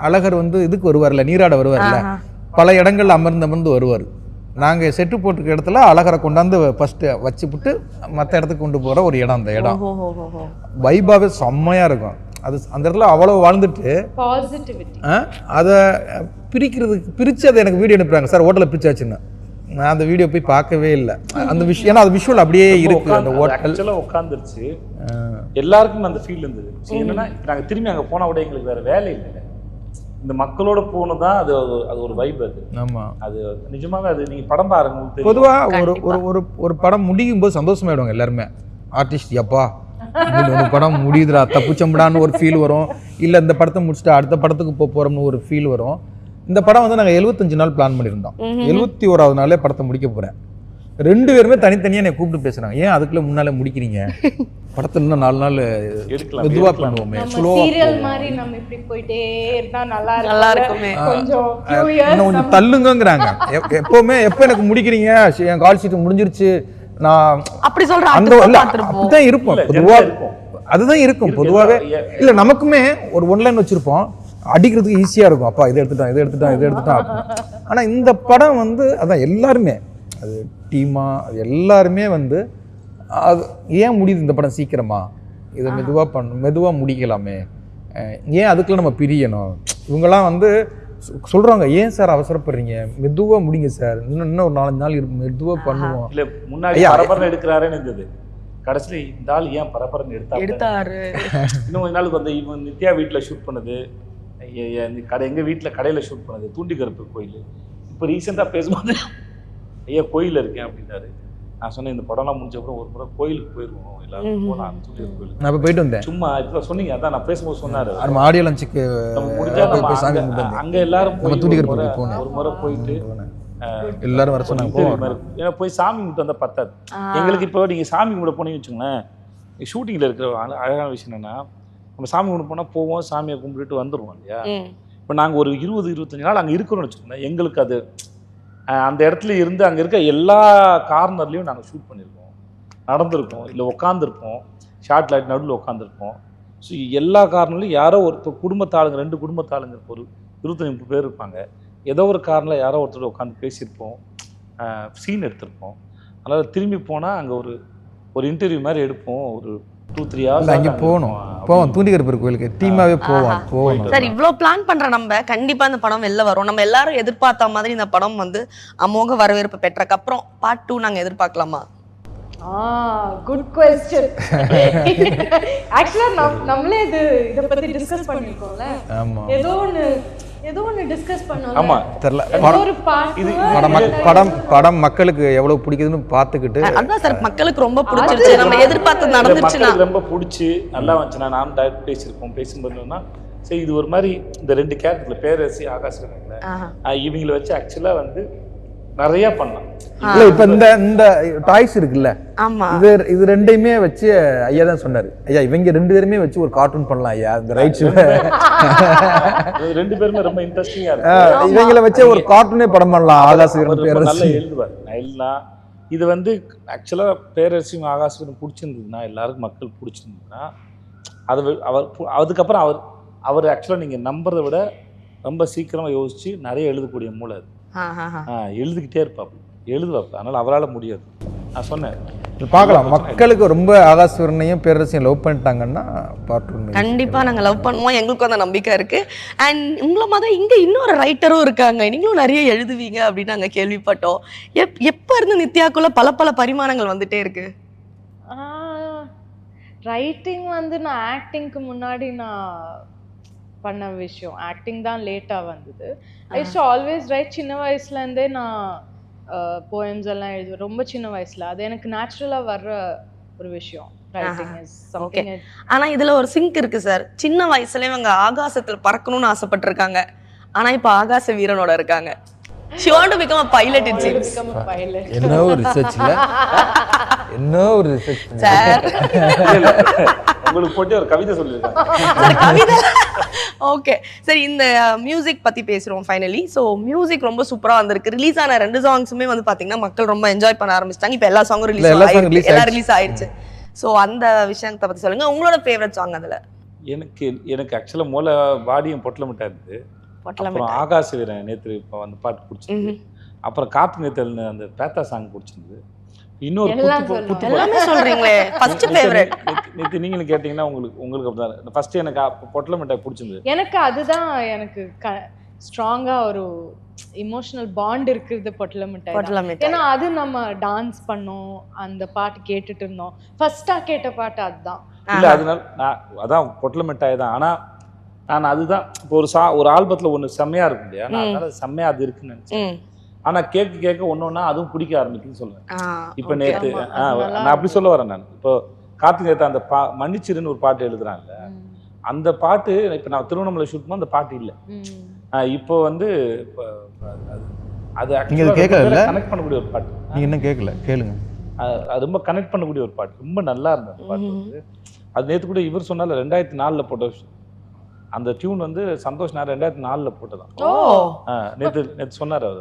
அழகர் வந்து இதுக்கு வருவார்ல, நீராட வருவார்ல, பல இடங்கள்ல அமர்ந்து வருவார். நாங்கள் செட்டு போட்டுக்க இடத்துல அழகரை கொண்டாந்து ஃபர்ஸ்ட் வச்சுப்புட்டு மற்ற இடத்துக்கு கொண்டு போகிற ஒரு இடம். அந்த இடம் வைபாவே செம்மையாக இருக்கும். அது அந்த இடத்துல அவ்வளோ வாழ்ந்துட்டு அதை பிரித்து அதை எனக்கு வீடியோ அனுப்புறாங்க, சார் ஹோட்டலில் பிரிச்சாச்சுன்னு. நான் அந்த வீடியோ போய் பார்க்கவே இல்லை. அந்த விஷயம் ஏன்னா அது விஷுவல் அப்படியே இருக்கு. அந்த ஹோட்டல் உட்காந்துருச்சு, எல்லாருக்கும் அந்த ஃபீல் இருந்தது. என்னன்னா நாங்கள் திரும்பி அங்கே போன விட எங்களுக்கு வேற வேலை இல்லை, இந்த மக்களோட போனதான் அது அது ஒரு வைப். அது ஆமா, அது நிஜமாக அது நீங்க படம் பாருங்க. பொதுவாக ஒரு படம் முடியும் போது சந்தோஷமாயிடுவாங்க எல்லாருமே. ஆர்டிஸ்ட் எப்பா படம் முடியுதுடா தப்புச்சம்படான்னு ஒரு ஃபீல் வரும். இல்லை இந்த படத்தை முடிச்சுட்டு அடுத்த படத்துக்கு போகிறோம்னு ஒரு ஃபீல் வரும். இந்த படம் வந்து நாங்கள் 75 நாள் பிளான் பண்ணியிருந்தோம். 71வது நாளே படத்தை முடிக்க போகிறேன். 2 பேருமே தனித்தனியாக என்னை கூப்பிட்டு பேசுகிறாங்க, ஏன் அதுக்குள்ளே முன்னாலே முடிக்கிறீங்க, படத்தை இன்னும் 4 நாள் மெதுவாக பண்ணுவோமே, சீரியல் மாதிரி நம்ம இப்படி போயிட்டே இருந்தா நல்லா இருக்குமே, கொஞ்சம் இன்னும் கொஞ்சம் தள்ளுங்கிறாங்க. எப்போவுமே எப்போ எனக்கு முடிக்கிறீங்க, என் கால் ஷீட் முடிஞ்சிருச்சு, நான் அப்படி சொல்றேன். அந்த அப்படிதான் இருப்போம் பொதுவாக, அதுதான் இருக்கும் பொதுவாகவே. இல்லை நமக்குமே ஒரு ஒன்லைன் வச்சுருப்போம், அடிக்கிறதுக்கு ஈஸியாக இருக்கும், அப்பா இதை எடுத்துட்டான். ஆனால் இந்த படம் வந்து அதான் எல்லாருமே, அது டீமா, அது எல்லாருமே வந்து அது ஏன் முடியுது இந்த படம் சீக்கிரமா, இதை மெதுவாக முடிக்கலாமே, ஏன் அதுக்குள்ள நம்ம பிரியணும். இவங்கெல்லாம் வந்து சொல்கிறாங்க, ஏன் சார் அவசரப்படுறீங்க, மெதுவாக முடிங்க சார், இன்னும் ஒரு 4-5 நாள் இருக்கு, மெதுவாக பண்ணுவோம். இல்லை முன்னாடி பரபரன்னு எடுக்கிறாருன்னு இருந்தது, கடைசியில் இந்த ஆள் ஏன் பரபரன்னு எடுத்தாரு. இன்னும் கொஞ்ச நாளுக்கு வந்து இவன் நித்யா வீட்டில் ஷூட் பண்ணது, எங்கள் வீட்டில் கடையில் ஷூட் பண்ணது தூண்டிகருப்பு கோயில். இப்போ ரீசெண்டாக பேசும்போது ஐயா கோயிலில் இருக்கேன் அப்படின்னாரு. நான் சொன்னேன், இந்த படம்லாம் முடிஞ்ச அப்புறம் ஒரு முறை கோயிலுக்கு போயிடுவோம் எல்லாரும் போகலாம், தூண்டிகர் கோயிலுக்கு. நான் இப்போ போயிட்டு வந்தேன், சும்மா இப்போ சொன்னீங்க, அதான் நான் பேசும்போது சொன்னார், நம்ம ஆடியோ லஞ்சுக்கு அங்கே எல்லாரும் தூண்டிகர் ஒரு முறை போயிட்டு எல்லாரும் வர சொன்னாங்க. ஏன்னா போய் சாமி கும்பிட்டு வந்தால் பத்தாது எங்களுக்கு. இப்போ நீங்கள் சாமி கும்பிட போனீங்கன்னு வச்சுங்களேன், ஷூட்டிங்கில் இருக்கிற அழகான விஷயம் என்னென்னா, நம்ம சாமி கும்பிட போனால் போவோம், சாமியை கும்பிட்டுட்டு வந்துடுவோம் இல்லையா. இப்போ நாங்கள் ஒரு 20-25 நாள் அங்கே இருக்கிறோம்னு வச்சுக்கோங்களேன், எங்களுக்கு அது அந்த இடத்துல இருந்து அங்கே இருக்க எல்லா கார்னர்லேயும் நாங்கள் ஷூட் பண்ணியிருக்கோம், நடந்திருக்கோம், இல்லை உட்காந்துருப்போம், ஷார்ட் லைட் நடுவில் உட்காந்துருப்போம். ஸோ எல்லா கார்னர்லையும் யாரோ ஒரு குடும்பத்தாளுங்க, 2 குடும்பத்தாளுங்க, ஒரு 25-30 பேர் இருப்பாங்க, ஏதோ ஒரு காரணத்தில் யாரோ ஒருத்தர் உட்காந்து பேசியிருப்போம், சீன் எடுத்திருப்போம். அதனால் திரும்பி போனால் அங்கே ஒரு இன்டர்வியூ மாதிரி எடுப்போம், ஒரு 2-3 hours அங்கே போவோம் தூண்டிகர் கோயிலுக்கு டீமாவே போவோம். சார் இவ்வளோ பிளான் பண்ற நம்ம கண்டிப்பா இந்த படம் வெளில வரும். நம்ம எல்லாரும் எதிர்பார்த்த மாதிரி இந்த படம் வந்து அமோக வரவேற்பு பெற்றக்கு அப்புறம் பார்ட் 2 நாங்க எதிர்பார்க்கலாமா? Good question. ஆக்சுவலா நம்மளே இத பத்தி டிஸ்கஸ் பண்ணிருக்கோம்ல. ஆமா, ஏதோ ஒன்னு டிஸ்கஸ் பண்ணோம். ஆமா, தெரியல படம் மக்களுக்கு எவ்வளவு பிடிக்குதுன்னு பார்த்துக்கிட்டு, அதான் சார் மக்களுக்கு ரொம்ப பிடிச்சிருச்சு, நம்ம எதிர்பார்த்தது நடந்துச்சுன்னா ரொம்ப பிடிச்சி நல்லா வந்துச்சுன்னா நானும் டைரக்ட் பேசும்போதுன்னா சரி, இது ஒரு மாதிரி இந்த 2 கேரக்டர்ல பேரரசி ஆகாஷ் இவங்களை வச்சு ஆக்சுவலா வந்து நிறைய பண்ணலாம். இல்ல இப்ப இந்த டாய்ஸ் இருக்குல்ல, இது 2யுமே வச்சு ஐயா தான் சொன்னாரு, ஐயா இவங்க 2 பேருமே வச்சு ஒரு கார்ட்டூன் பண்ணலாம் ஐயா, இந்த ரைட்ஸ் 2 பேருமே ரொம்ப இன்ட்ரெஸ்டிங்கா இருக்கு, இவங்களை வச்சு ஒரு கார்ட்டூனே படம் பண்ணலாம். ஆகாஷ் நல்லா எழுதுவார், எழுதலாம். இது வந்து ஆக்சுவலா பேரரசியும் ஆகாஷும் பிடிச்சிருந்ததுன்னா, எல்லாருக்கும் மக்கள் பிடிச்சிருந்ததுன்னா, அதுக்கப்புறம் அவர் ஆக்சுவலா நீங்க நம்புறதை விட ரொம்ப சீக்கிரமா யோசிச்சு நிறைய எழுதக்கூடிய மூளை அது. எழுதிக்கிட்டே இருப்பாப்பு, எழுதுவாப்பு. அதனால அவரால் முடியாது. நான் சொன்னேன் பார்க்கலாம், மக்களுக்கு ரொம்ப ஆகாஷ்வரனையும் பேரரசையும் லவ் பண்ணிட்டாங்கன்னா பார்ட் 1 கண்டிப்பா நாங்க லவ் பண்ணுவோம், எங்களுக்கும் அந்த நம்பிக்கை இருக்கு. அண்ட் உங்களை மாதிரி இங்க இன்னொரு ரைட்டரும் இருக்காங்க, நீங்களும் நிறைய எழுதுவீங்க அப்படின்னு நாங்க கேள்விப்பட்டோம். எப்ப இருந்து நித்யாக்குள்ள பல பரிமாணங்கள் வந்துட்டே இருக்கு? ரைட்டிங் வந்து நான் ஆக்டிங்க்கு முன்னாடி நான் பண்ண விஷயம், ஆக்டிங் தான் லேட்டா வந்தது. ஐ யூஸ் டு ஆல்வேஸ் ரைட். சின்ன வயசுல இருந்தே நான் போயம்ஸ் எல்லாம் எழுதுவேன், ரொம்ப சின்ன வயசுல. அது எனக்கு நேச்சுரலா வர்ற ஒரு விஷயம். Writing is something. ஆனா இதுல ஒரு சிங்க் இருக்கு சார். சின்ன வயசுல இவங்க ஆகாசத்துல பறக்கணும்னு ஆசைப்பட்டிருக்காங்க, ஆனா இப்ப ஆகாச வீரனோட இருக்காங்க. She want to become a pilot, it seems. என்ன ஒரு ரிசர்ச்ல சார் உங்களுக்கு போட்டு ஒரு கவிதை சொல்லிருக்காங்க. கவிதை ஓகே சரி, இந்த மியூசிக் பத்தி பேசுறோம் ஃபைனலி. ஸோ மியூசிக் ரொம்ப சூப்பரா வந்திருக்கு. ரிலீஸ் ஆன 2 சாங்ஸுமே வந்து பாத்தீங்கன்னா மக்கள் ரொம்ப என்ஜாய் பண்ண ஆரம்பிச்சிட்டாங்க. இப்போ எல்லா சாங்கும் ரிலீஸ் ஆயிடுச்சு. ஸோ அந்த விஷயத்தை பத்தி சொல்லுங்க, உங்களோட ஃபேவரட் சாங் அதுல. எனக்கு ஆக்சுவலா மூல வாடியும் பொட்டலமிட்டா இருந்தது. அப்புறம் ஆகாஷ் வீரன் நேற்று இப்போ அந்த பாட்டு பிடிச்சிருந்தது. அப்புறம் காத்து நேத்தல் அந்த பேத்தா சாங் பிடிச்சிருந்தது. இன்னொரு எல்லாமே சொல்றீங்களே ஃபர்ஸ்ட் ஃபேவரட் நேத்து நீங்களும் கேட்டீங்கன்னா உங்களுக்கு அப்படிதான். ஃபர்ஸ்ட் எனக்கு பொட்டலமிட்டா பிடிச்சிருந்தது. எனக்கு அதுதான் எனக்கு ஸ்ட்ராங்கா ஒரு இமோஷனல் பாண்ட் இருக்குது பொட்டலமிட்டாய். ஏன்னா அது நம்ம டான்ஸ் பண்ணோம், அந்த பாட்டு கேட்டுட்டு இருந்தோம். ஃபர்ஸ்டா கேட்ட பாட்டு அதுதான். இல்ல அதனால நான் அதான் பொட்டலமிட்டாய் தான். ஆனா நான் அதுதான் இப்போ ஒரு ஆல்பத்துல ஒண்ணு செம்மையா இருக்கும் இல்லையா, நான் அதனால செம்மையா அது இருக்குன்னு நினைச்சேன். ஆனா கேட்க ஒன்னொன்னா அதுவும் பிடிக்க ஆரம்பிக்குன்னு சொல்லுவேன். இப்ப நேத்து நான் அப்படி சொல்ல வரேன். நான் இப்போ கார்த்திக் நேத்து அந்த மன்னிச்சிருன்னு ஒரு பாட்டு எழுதுறாங்கல்ல, அந்த பாட்டு இப்போ நான் திருவண்ணாமலை ஷூட் பண்ண அந்த பாட்டு இல்லை. இப்போ வந்து அது கனெக்ட் பண்ணக்கூடிய ஒரு பாட்டு. நீங்கள் இன்னும் கேட்கல, கேளுங்க. அது ரொம்ப கனெக்ட் பண்ணக்கூடிய ஒரு பாட்டு, ரொம்ப நல்லா இருந்தது அந்த பாட்டு வந்து. அது நேற்று கூட இவர் சொன்னால 2004 போட்ட அந்த டியூன் வந்து சந்தோஷ் நான் 2004 போட்டதான். நேற்று சொன்னார் அவர்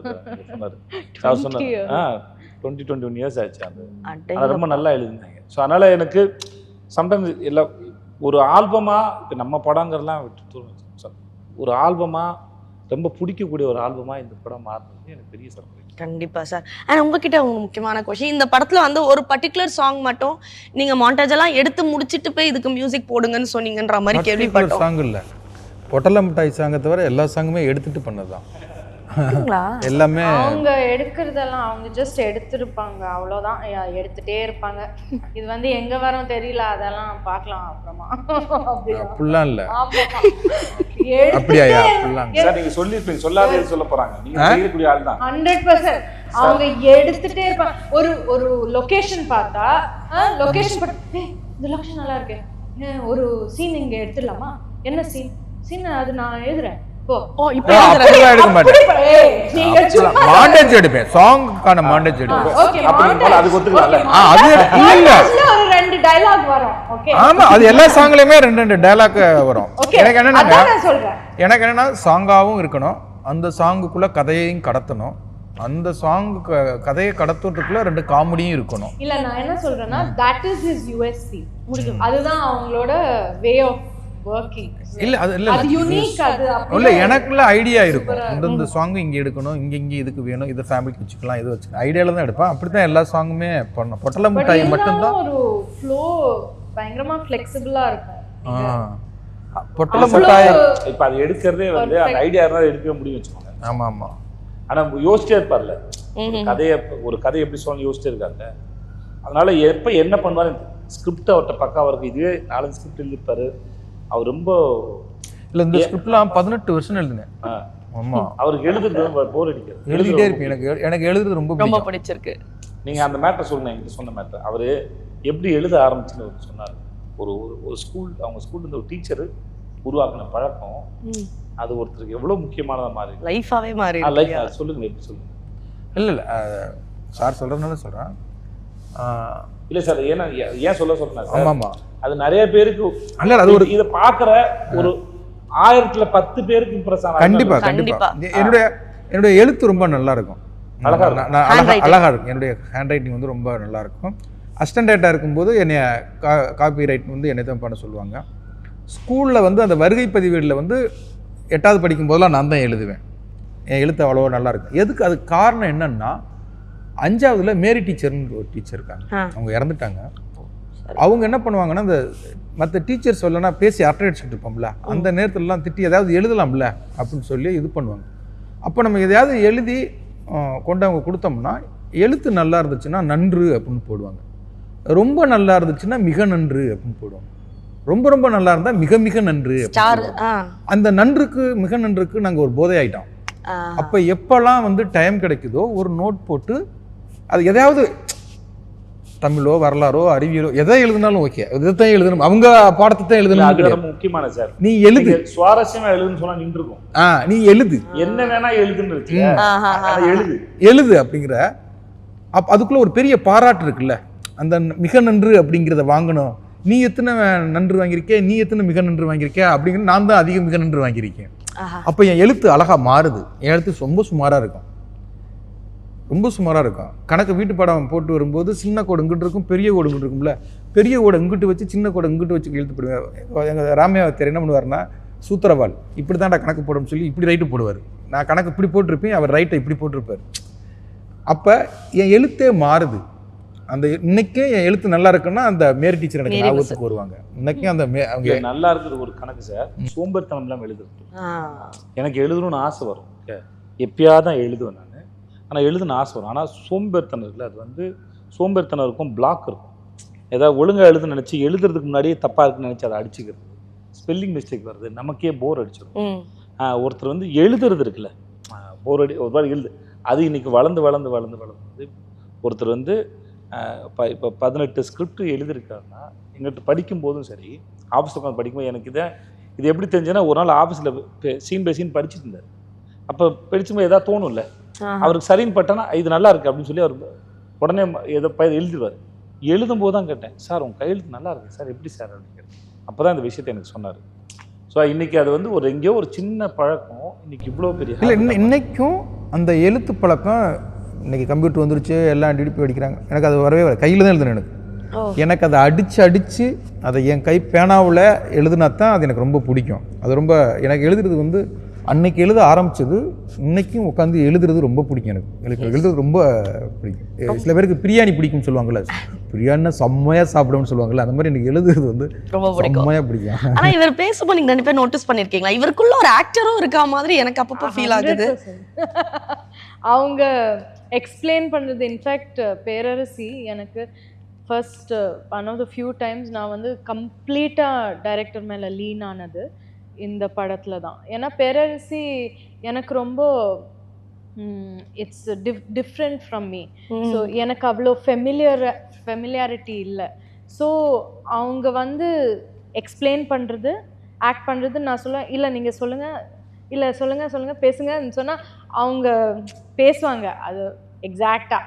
சொன்னார் 21 இயர்ஸ் ஆச்சு. அது ரொம்ப நல்லா எழுதினாங்க. ஸோ அதனால எனக்கு சம்டைம்ஸ் எல்லாம் ஒரு ஆல்பமா இப்போ நம்ம படங்கிறலாம் விட்டு ஒரு ஆல்பமா ரொம்ப பிடிக்கக்கூடிய ஒரு ஆல்பமா இந்த படம் மாறினது எனக்கு பெரிய சர்ப்ரைஸ். கண்டிப்பா சார். அண்ட் உங்ககிட்ட ஒரு முக்கியமான கொஸ்டின், இந்த படத்துல வந்து ஒரு பர்டிகுலர் சாங் மட்டும் நீங்க மாண்டேஜ் எல்லாம் எடுத்து முடிச்சிட்டு போய் இதுக்கு மியூசிக் போடுங்கன்னு சொன்னீங்கன்ற மாதிரி கேள்விப்பட்டோம். சாங் இல்ல, பொட்டல மிட்டாய் சாங்கை தவிர எல்லா சாங்குமே எடுத்துட்டு பண்ணதுதான். எல்லாமே அவங்க எடுக்கிறதெல்லாம் அவங்க ஜஸ்ட் எடுத்துருப்பாங்க, அவ்வளோதான், எடுத்துட்டே இருப்பாங்க. இது வந்து எங்க வரும் தெரியல, அதெல்லாம் பார்க்கலாம் அப்புறமா. அப்படிலாம் இல்ல. அப்படியா? சார் நீங்க சொல்லிருப்பீங்க, சொல்லாதே சொல்ல போறாங்க. நீங்க செய்யக்கூடிய ஆள் தான் 100%. அவங்க எடுத்துட்டே இருப்பாங்க. ஒரு லொகேஷன் பார்த்தா லொகேஷன் இந்த லொகேஷன் நல்லா இருக்கு, ஒரு சீன் இங்க எடுத்துடலாமா, என்ன சீன் அது நான் எழுதுறேன். எடுக்க மாட்டேன், மாண்டேஜ் எடுப்பேன், சாங்குக்கான மாண்டேஜ் எடுப்பேன். ஆமா, அது எல்லா சாங்லயுமே 2 டயலாக் வரும். எனக்கு என்னன்னா சாங்காவும் இருக்கணும், அந்த சாங்குக்குள்ள கதையையும் கடத்தணும், அந்த சாங் கதையை கடத்துறதுக்குள்ள 2 காமெடியும் இருக்கணும். இல்ல நான் என்ன சொல்றேன்னா that is his USP. அதுதான் அவங்களோட வே ஆஃப் working. இல்ல அது இல்ல, அது யூனிக். அது இல்ல எனக்குள்ள ஐடியா இருக்கும், இந்த சாங் இங்க எடுக்கணும், இங்க இதுக்கு வேணும், இது ஃபேமிலிக்கு வச்சுக்கலாம், இது வச்சுக்கலாம், ஐடியால தான் எடுப்பேன். அப்படிதான் எல்லா சாங்குமே பண்ணோம். பொட்டல மிட்டாய் மட்டும் தான் ஒரு ஃப்ளோ பயங்கரமா ஃப்ளெக்சிபிளா இருக்கும். பொட்டல மிட்டாய் இப்ப அது எடுக்கிறதே வந்து அந்த ஐடியா இருந்தா எடுக்க முடியும் வச்சுக்கோங்க. ஆமா ஆமா. ஆனா யோசிச்சே இருப்பார்ல, ஒரு கதை எப்படி சொல்லணும் யோசிச்சே இருக்காங்க. அதனால எப்ப என்ன பண்ணுவாரு, ஸ்கிரிப்ட் அவர்கிட்ட பக்காவா இருக்கு. இதுவே 4 ஸ்கிரிப்ட் எழுதிருப்பாரு அவர். ரொம்ப இல்ல இந்த ஸ்கிரிப்ட்லாம் 18 வருஷம் எழுதுனேன். ஆமா, அவருக்கு எழுதுறது போர் அடிக்காது, எழுதிட்டே இருப்பேன். எனக்கு எழுதுறது ரொம்ப பிடிச்சிருக்கு. நீங்க அந்த மேட்டர் சொல்லுங்க, என்கிட்ட சொன்ன மேட்டர். அவரு எப்படி எழுத ஆரம்பிச்சுன்னு சொன்னார். ஒரு ஸ்கூல், அவங்க ஸ்கூல்ல இருந்து ஒரு டீச்சர் உருவாக்கின பழக்கம் அது ஒருத்தருக்கு எவ்வளவு முக்கியமானதா மாறி லைஃபாவே மாறி. சொல்லுங்க, எப்படி சொல்லுங்க. இல்ல சார் சொல்றதுனால சொல்றேன். இல்ல சார், ஏன் சொல்றேன். ஆமா, அது நிறைய பேருக்கு அல்ல, அது ஒரு இத பாக்குற ஒரு 1000ல 10 பேருக்கு இம்ப்ரெஸ் ஆனா. கண்டிப்பா என்னுடைய எழுத்து ரொம்ப நல்லா இருக்கும், அழகா இருக்கும். என்னுடைய ஹேண்ட் ரைட்டிங் வந்து ரொம்ப நல்லா இருக்கும். அசிஸ்டன்ட் ரைட்டராக இருக்கும்போது என்னைய காப்பி ரைட் வந்து என்னை தான் பண்ண சொல்லுவாங்க. ஸ்கூலில் வந்து அந்த வருகை பதிவேடில் வந்து 8வது படிக்கும் போதெல்லாம் நான் தான் எழுதுவேன். என் எழுத்து அவ்வளோ நல்லா இருக்கும். எதுக்கு அது காரணம் என்னன்னா, 5வதுல மேரி டீச்சர்னு ஒரு டீச்சர் இருக்காங்க, அவங்க இறந்துட்டாங்க. அவங்க என்ன பண்ணுவாங்கன்னா, அந்த மற்ற டீச்சர் சொல்லனா பேசி அரட்டை அடிச்சுட்டு இருப்போம்ல, அந்த நேரத்துலலாம் திட்டி ஏதாவது எழுதலாம்ல அப்படின்னு சொல்லி இது பண்ணுவாங்க. அப்போ நம்ம எதையாவது எழுதி கொண்டு அவங்க கொடுத்தோம்னா, எழுத்து நல்லா இருந்துச்சுன்னா நன்று அப்படின்னு போடுவாங்க, ரொம்ப நல்லா இருந்துச்சுன்னா மிக நன்று அப்படின்னு போடுவாங்க, ரொம்ப ரொம்ப நல்லா இருந்தால் மிக மிக நன்று. அந்த நன்றுக்கு மிக நன்றுக்கு நாங்கள் ஒரு போதை ஆயிட்டோம். அப்போ எப்போல்லாம் வந்து டைம் கிடைக்குதோ ஒரு நோட் போட்டு அது எதையாவது தமிழோ வரலாறோ அறிவியலோ எதை எழுதினாலும் ஓகே, இதைத்தான் எழுதணும், அவங்க பாடத்தை தான் எழுதணும். முக்கியமான சார், நீ எழுது, சுவாரஸ்யமா எழுதுன்னு சொன்னா நின்றுக்கும். நீ எழுது, என்ன வேணா எழுதுன்னு எழுது அப்படிங்கிற. அதுக்குள்ள ஒரு பெரிய பாராட்டு இருக்குல்ல, அந்த மிக நன்று அப்படிங்கிறத வாங்கணும். நீ எத்தனை நன்று வாங்கியிருக்கே, நீ எத்தனை மிக நன்று வாங்கியிருக்க அப்படிங்கிற, நான் தான் அதிக மிக நன்று வாங்கியிருக்கேன். அப்போ என் எழுத்து அழகா மாறுது. என் எழுத்து ரொம்ப சுமாராக இருக்கும், ரொம்ப சுமாராக இருக்கும். கணக்கு வீட்டு பாடம் போட்டு வரும்போது சின்ன கோடு இங்கிட்டு இருக்கும், பெரிய கோடு இங்கிட்டு இருக்கும்ல, பெரிய கோடை இங்கிட்டு வச்சு சின்ன கோடை இங்கிட்டு வச்சு எழுத்து போடுவேன். எங்கள் ராமையாவத்தர் என்ன பண்ணுவார்னா, சூத்திரவாள் இப்படி தான்டா கணக்கு போடணும்னு சொல்லி இப்படி ரைட்டு போடுவார். நான் கணக்கு இப்படி போட்டிருப்பேன், அவர் ரைட்டை இப்படி போட்டிருப்பார். அப்போ என் எழுத்தே மாறுது. அந்த இன்னைக்கே என் எழுத்து நல்லா இருக்குன்னா அந்த மேரி டீச்சர் எனக்கு ஞாபகத்துக்கு வருவாங்க. இன்னைக்கும் அந்த அவங்க நல்லா இருக்குது. ஒரு கணக்கு சார், சோம்பேறித்தனம் இல்லாமல் எழுதுறது. எனக்கு எழுதணும்னு ஆசை வரும், எப்பயாவது தான் எழுதுவேன் நான், ஆனால் எழுதுன்னு ஆசை வரும். ஆனால் சோம்பேறித்தனம் இருக்குல்ல, அது வந்து சோம்பேறித்தனம் இருக்கும், பிளாக் இருக்கும். ஏதாவது ஒழுங்காக எழுதுன்னு நினச்சி எழுதுறதுக்கு முன்னாடியே தப்பாக இருக்குன்னு நினச்சி அதை அடிச்சுக்கிறது, ஸ்பெல்லிங் மிஸ்டேக் வருது, நமக்கே போர் அடிச்சிடும். ஒருத்தர் வந்து எழுதுறது இருக்குல்ல, போர் அடி ஒரு மாதிரி எழுது, அது இன்னைக்கு வளர்ந்து வளர்ந்து வளர்ந்து வளர்ந்து ஒருத்தர் வந்து இப்போ 18 ஸ்கிரிப்ட் எழுதியிருக்காருன்னா, எங்கிட்ட படிக்கும்போதும் சரி, ஆஃபீஸ் உட்காந்து படிக்கும்போது எனக்கு இதை இது எப்படி தெரிஞ்சுன்னா, ஒரு நாள் ஆஃபீஸில் சீன் பை சீன் படிச்சுட்டு இருந்தார். அப்போ படிச்சும்போது எதாவது தோணும்ல, அவருக்கு சரின்னு பட்டானா இது நல்லா இருக்குது அப்படின்னு சொல்லி அவர் உடனே எதை எழுதிடுவார். எழுதும்போது தான் கேட்டேன், சார் உங்கள் கையெழுத்து நல்லா இருக்குது சார், எப்படி சார் அப்படின்னு கேட்டேன். அப்போ தான் இந்த விஷயத்தை எனக்கு சொன்னார். ஸோ இன்றைக்கி அது வந்து ஒரு எங்கேயோ ஒரு சின்ன பழக்கம் இன்றைக்கி இவ்வளோ பெரிய இல்லை. இன்னைக்கும் அந்த எழுத்து பழக்கம், இன்றைக்கி கம்ப்யூட்டர் வந்துருச்சு, எல்லாம் டிடிபி அடிக்கிறாங்க, எனக்கு அது வரவே வர கையில் தான் எழுதுனேன். எனக்கு அதை அடித்து அதை என் கை பேனாவில் எழுதுனா தான் அது எனக்கு ரொம்ப பிடிக்கும். அது ரொம்ப எனக்கு எழுதுறது வந்து அன்னைக்கு எழுத ஆரம்பிச்சது இன்னைக்கும் உட்காந்து எழுதுறது ரொம்ப பிடிக்கும். எனக்கு எழுதுறது ரொம்ப பிடிக்கும். சில பேருக்கு பிரியாணி பிடிக்கும்னு சொல்லுவாங்கல்ல, பிரியாணினா செம்மையாக சாப்பிடும்னு சொல்லுவாங்கல்ல, அந்த மாதிரி எனக்கு எழுதுறது வந்து ரொம்ப செம்மையாக பிடிக்கும். ஆனா இவர் பேசும்போது நீங்க 2 பேர் நோட்டீஸ் பண்ணிருக்கீங்களா, இவருக்குள்ள ஒரு ஆக்டரும் இருக்கா மாதிரி எனக்கு அப்பப்போ ஃபீல் ஆகுது. அவங்க எக்ஸ்பிளைன் பண்றது, இன்ஃபேக்ட் பேரரசி எனக்கு first one of the few times நான் வந்து கம்ப்ளீட்டாக டைரக்டர் மேலே லீன் ஆனது இந்த படத்தில் தான். ஏன்னா பேரரசி எனக்கு ரொம்ப it's different from me. So எனக்கு அவ்வளோ ஃபெமிலியாரிட்டி இல்லை. ஸோ அவங்க வந்து எக்ஸ்பிளைன் பண்ணுறது, ஆக்ட் பண்ணுறது, நான் சொல்லுவேன் இல்லை நீங்கள் சொல்லுங்கள், இல்லை சொல்லுங்கள் பேசுங்கன்னு சொன்னால் அவங்க பேசுவாங்க அது எக்ஸாக்டாக.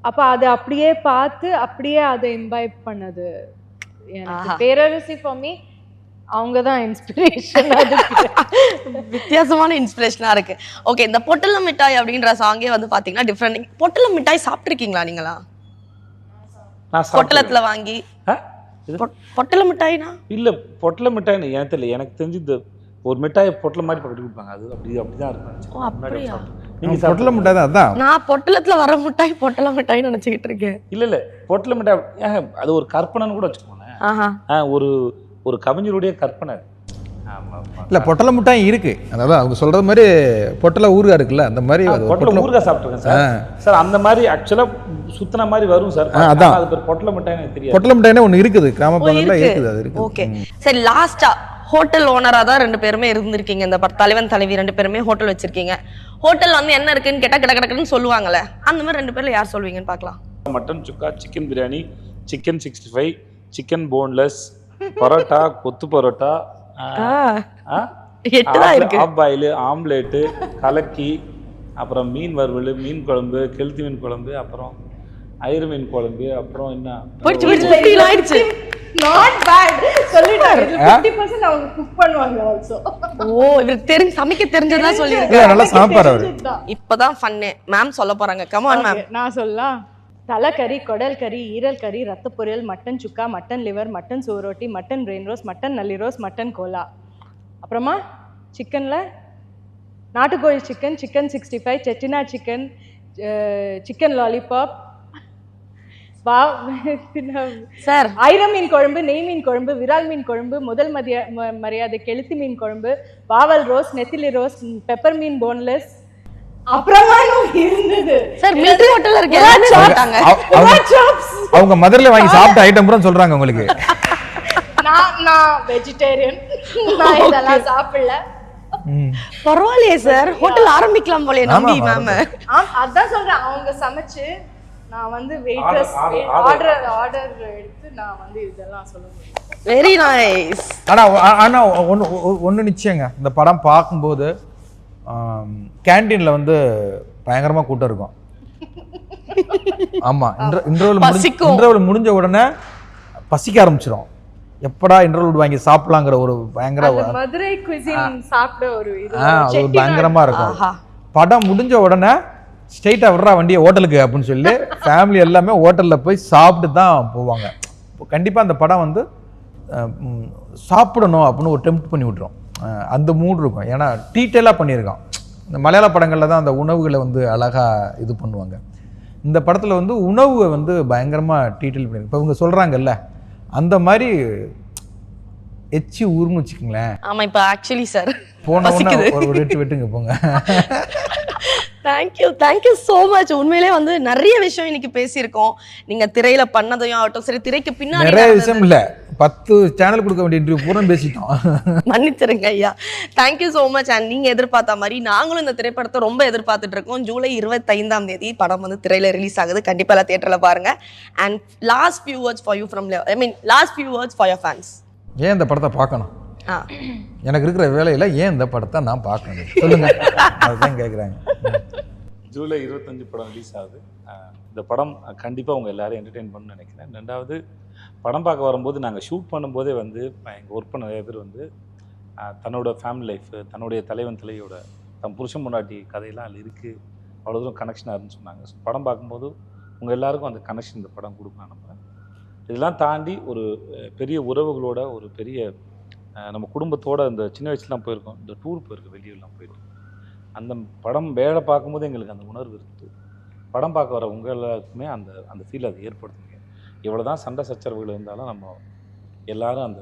அப்போ அதை அப்படியே பார்த்து அப்படியே அதை இம்பைப் பண்ணது எனக்கு பேரரசி. ஃபார் மீ அவங்க தான் இன்ஸ்பிரேஷன். வித்தியாசமான இன்ஸ்பிரேஷனா இருக்கு. ஓகே, இந்த பொட்டல மிட்டாய் அப்படின்ற சாங்கே வந்து பாத்தீங்கன்னா டிஃப்ரெண்ட். பொட்டல மிட்டாய் சாப்பிட்டுருக்கீங்களா நீங்களா? பொட்டலத்துல வாங்கி பொட்டல மிட்டாய்னா இல்லை, பொட்டல மிட்டாய்னு எனக்கு தெரியல. எனக்கு தெரிஞ்சு இந்த ஒரு மிட்டாயை பொட்டல மாதிரி பக்கத்து கொடுப்பாங்க, அது அப்படிதான் இருக்கும். நீங்க பொட்டல மிட்டாய் தான். அதான் நான் பொட்டலத்துல வர மிட்டாய் பொட்டல மிட்டாய்னு நினைச்சுக்கிட்டு இருக்கேன். இல்லை பொட்டல மிட்டாய் அது ஒரு கற்பனைன்னு கூட வச்சுக்கோங்க. ஒரு கவிஞருடைய கற்பனை. இல்லை, பொட்டல மிட்டாய் இருக்கு. அதாவது அவங்க சொல்றது மாதிரி பொட்டல ஊறுகாய் இருக்குல்ல, அந்த மாதிரி பொட்டல ஊறுகாய் சாப்பிட்டுருக்கேன் சார். அந்த மாதிரி ஆக்சுவலா சுத்தின மாதிரி வரும் சார். அதான் அது பேர் பொட்டல மிட்டாய். எனக்கு தெரியும் பொட்டல மிட்டாய்னா ஒன்று இருக்குது, கிராமப்புறங்கள்ல இருக்குது, அது இருக்கு. ஓகே, சரி, லாஸ்டா ஹோட்டல் ஓனரா தான் 2 பேருமே இருந்திருக்கீங்க. இந்த தலைவன் தலைவி 2 பேருமே ஹோட்டல் வச்சிருக்கீங்க. ஹோட்டல் வந்து என்ன இருக்குன்னு கேட்டா கிடக்குன்னு சொல்லுவாங்கல்ல, அந்த மாதிரி 2 பேர்ல யார் சொல்வீங்கன்னு பார்க்கலாம். Mutton chukka, chicken biryani, chicken 65, chicken boneless, parotta, kothu parotta, half boil, omelette, கலக்கி, அப்புறம் மீன் வறுவல், மீன் குழம்பு, கெளுத்தி மீன் குழம்பு, அப்புறம் ஐர மீன் குழம்பு, அப்புறம் என்ன not bad சொல்லிட்டாரு. 50% அவங்க குக் பண்ணுவாங்க ஆல்சோ. இவருக்கு தெரிஞ்ச சமைக்க தெரிஞ்சதா சொல்லிருக்காரு. நல்லா சாப்பாடு அவரு. இப்பதான் ஃபன்னு மேம் சொல்ல போறாங்க. Come on ma'am. நான் சொல்லலாம். தலைக்கறி, குடல் கறி, ஈரல் கறி, ரத்த பொரியல், mutton chukka, mutton liver, mutton சோரோட்டி, மட்டன் பிரெயின் ரோஸ், மட்டன் நல்லி ரோஸ், மட்டன் கோலா. அப்புறமா சிக்கன்ல நாட்டுக்கோழி chicken, chicken 65, Chettinad chicken, chicken lollipop, sir ஐர மீன் குழம்பு, நெய் மீன் குழம்பு, விரால் மீன் குழம்பு, முதல் மரியாதை கெளுத்தி மீன் குழம்பு, பாவல் ரோஸ், நெத்திலி ரோஸ், பெப்பர் மீன் போன்லெஸ். அப்புறமா இருந்தது சார் மிலிட்டரி ஹோட்டல்ல இருக்கு. அவங்க மதுரையில வாங்கி சாப்பிட்ட ஐட்டம் கூட சொல்றாங்க உங்களுக்கு. நான் வெஜிடேரியன், நான் இதெல்லாம் சாப்பிடல. பரவாயில்லையே சார், ஹோட்டல் ஆரம்பிக்கலாம் போலயே நம்பி மேம். அதான் சொல்றேன், அவங்க சமைச்சு நான் வந்து வெயிட்ரஸ் ஆர்டர் எடுத்து நான் வந்து இதெல்லாம் சொல்ல முடியும். Very nice. ஆனா ஒண்ணு நிச்சயங்க, இந்த படம் பார்க்கும்போது கேண்டீன்ல வந்து பயங்கரமா கூட்டம் இருக்கும். ஆமா, இன்டர்வல் முடிஞ்ச உடனே பசிக்க ஆரம்பிச்சிடும். எப்படா இன்டர்வல் வாங்கி சாப்பிடலாங்கிற ஒரு பயங்கர மதுரை குசின் சாப்பிட ஒரு இது பயங்கரமா இருக்கும். படம் முடிஞ்ச உடனே ஸ்ட்ரெயிட்டா விடுறா வண்டியை ஹோட்டலுக்கு அப்படின்னு சொல்லி ஃபேமிலி எல்லாமே ஹோட்டல்ல போய் சாப்பிட்டு தான் போவாங்க. கண்டிப்பா அந்த படம் வந்து சாப்பிடணும் அப்படின்னு ஒரு டெம்ப்ட் பண்ணி விட்டுரும். அந்த மூட் இருக்கும். ஏன்னா டீட்டெயிலாக பண்ணியிருக்கான். இந்த மலையாள படங்களில் தான் அந்த உணவுகளை வந்து அழகாக இது பண்ணுவாங்க. இந்த படத்தில் வந்து உணவை வந்து பயங்கரமாக டீட்டெயில் பண்ணியிருக்கு. இப்போ இவங்க சொல்கிறாங்கல்ல, அந்த மாதிரி எச்சி ஊர்னு வச்சுக்கோங்களேன். ஆமாம், இப்போ ஆக்சுவலி சார் போன ஒரு வெட்டுங்க போங்க. Thank you so much. உண்மையிலே வந்து நிறைய விஷயம் இன்னைக்கு பேசியிருக்கோம். நீங்க திரையில பண்ணதையும் ஆகட்டும், சரி திரைக்கு பின்னாடி நிறைய விஷயம் இல்ல, 10 சேனல் கொடுக்க வேண்டிய இன்டர்வியூ பூரா பேசிட்டோம். மன்னிச்சிருங்க ஐயா. Thank you so much. அண்ட் நீங்க எதிர்பார்த்த மாதிரி நாங்களும் இந்த திரைப்படத்தை ரொம்ப எதிர்பார்த்துட்டு இருக்கோம். ஜூலை 25ஆம் தேதி படம் வந்து திரையில ரிலீஸ் ஆகுது. கண்டிப்பா எல்லாம் தியேட்டர்ல பாருங்க. And last few words for you from last few words for your fans. ஏன் இந்த படத்தை பார்க்கணும்? ஆ. எனக்கு இருக்கிற வேலையில் ஏன் இந்த படத்தை நான் பார்க்கணும் சொல்லுங்க, அதுதான் கேட்குறாங்க. ஜூலை 25 படம் ரிலீஸ் ஆகுது. இந்த படம் கண்டிப்பாக உங்கள் எல்லாரும் என்டர்டெயின் பண்ணணும்னு நினைக்கிறேன். ரெண்டாவது, படம் பார்க்க வரும்போது நாங்கள் ஷூட் பண்ணும்போதே வந்து எங்கள் ஒர்க் பண்ண நிறைய பேர் வந்து தன்னோட ஃபேமிலி லைஃப், தன்னுடைய தலைவன் தலையோட தன் புருஷன் முன்னாடி கதையெல்லாம் அதில் இருக்குது, அவ்வளோ தூரம் கனெக்ஷனாக இருக்குன்னு சொன்னாங்க. ஸோ படம் பார்க்கும்போது உங்கள் எல்லாருக்கும் அந்த கனெக்ஷன் இந்த படம் கொடுக்கலாம். நம்ம இதெல்லாம் தாண்டி ஒரு பெரிய உறவுகளோட, ஒரு பெரிய நம்ம குடும்பத்தோட இந்த சின்ன வயசுலாம் போயிருக்கோம், இந்த டூர் போயிருக்கோம், வெளியூர்லாம் போயிருக்கோம். அந்த படம் வேலை பார்க்கும்போது எங்களுக்கு அந்த உணர்வு இருக்குது. படம் பார்க்க வர உங்கள் எல்லாருக்குமே அந்த அந்த ஃபீல் அதை ஏற்படுத்துங்க. இவ்வளோ தான் சண்டை சச்சரவுகள் இருந்தாலும் நம்ம எல்லாரும் அந்த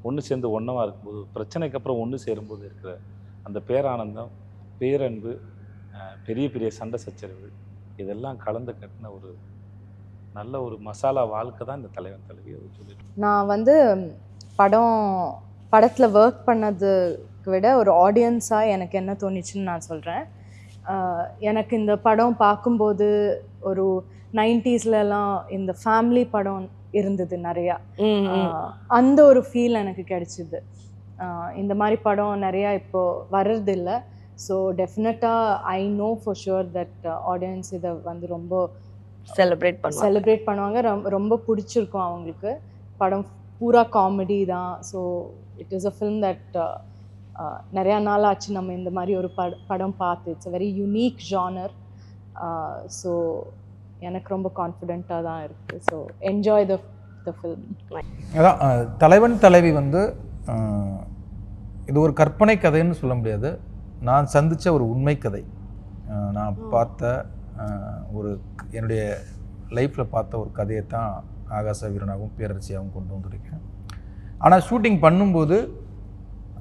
ஒன்று சேர்ந்து ஒன்றா இருக்கும்போது, பிரச்சனைக்கு அப்புறம் ஒன்று சேரும்போது இருக்கிற அந்த பேரானந்தம், பேரன்பு, பெரிய பெரிய சண்டை சச்சரவு இதெல்லாம் கலந்து கட்டின ஒரு நல்ல ஒரு மசாலா வாழ்க்கை தான் இந்த தலைவன் தலைவி. அதை சொல்லிட்டு நான் வந்து படத்தில் ஒர்க் பண்ணதுக்கு விட ஒரு ஆடியன்ஸாக எனக்கு என்ன தோணுச்சுன்னு நான் சொல்கிறேன். எனக்கு இந்த படம் பார்க்கும்போது ஒரு 90ஸ்லாம் இந்த ஃபேமிலி படம் இருந்தது நிறையா, அந்த ஒரு ஃபீல் எனக்கு கிடைச்சிது. இந்த மாதிரி படம் நிறையா இப்போது வர்றதில்லை. ஸோ டெஃபினட்டாக I know for sure that audience இதை வந்து ரொம்ப செலிப்ரேட் பண்ணுவாங்க. ரொம்ப பிடிச்சிருக்கும் அவங்களுக்கு. படம் பூரா காமெடி தான். So it is a film that நிறையா நாள் ஆச்சு நம்ம இந்த மாதிரி ஒரு படம் பார்த்து. It's a very unique genre. So எனக்கு ரொம்ப கான்ஃபிடென்ட்டாக தான் இருக்குது. So enjoy the film. அதான் தலைவன் தலைவி வந்து இது ஒரு கற்பனை கதைன்னு சொல்ல முடியாது, நான் சந்தித்த ஒரு உண்மை கதை. நான் பார்த்த ஒரு என்னுடைய லைஃப்பில் பார்த்த ஒரு கதையை தான் ஆகாச வீரனாகவும் பேரரசியாகவும் கொண்டு வந்திருக்கேன். ஆனால் ஷூட்டிங் பண்ணும்போது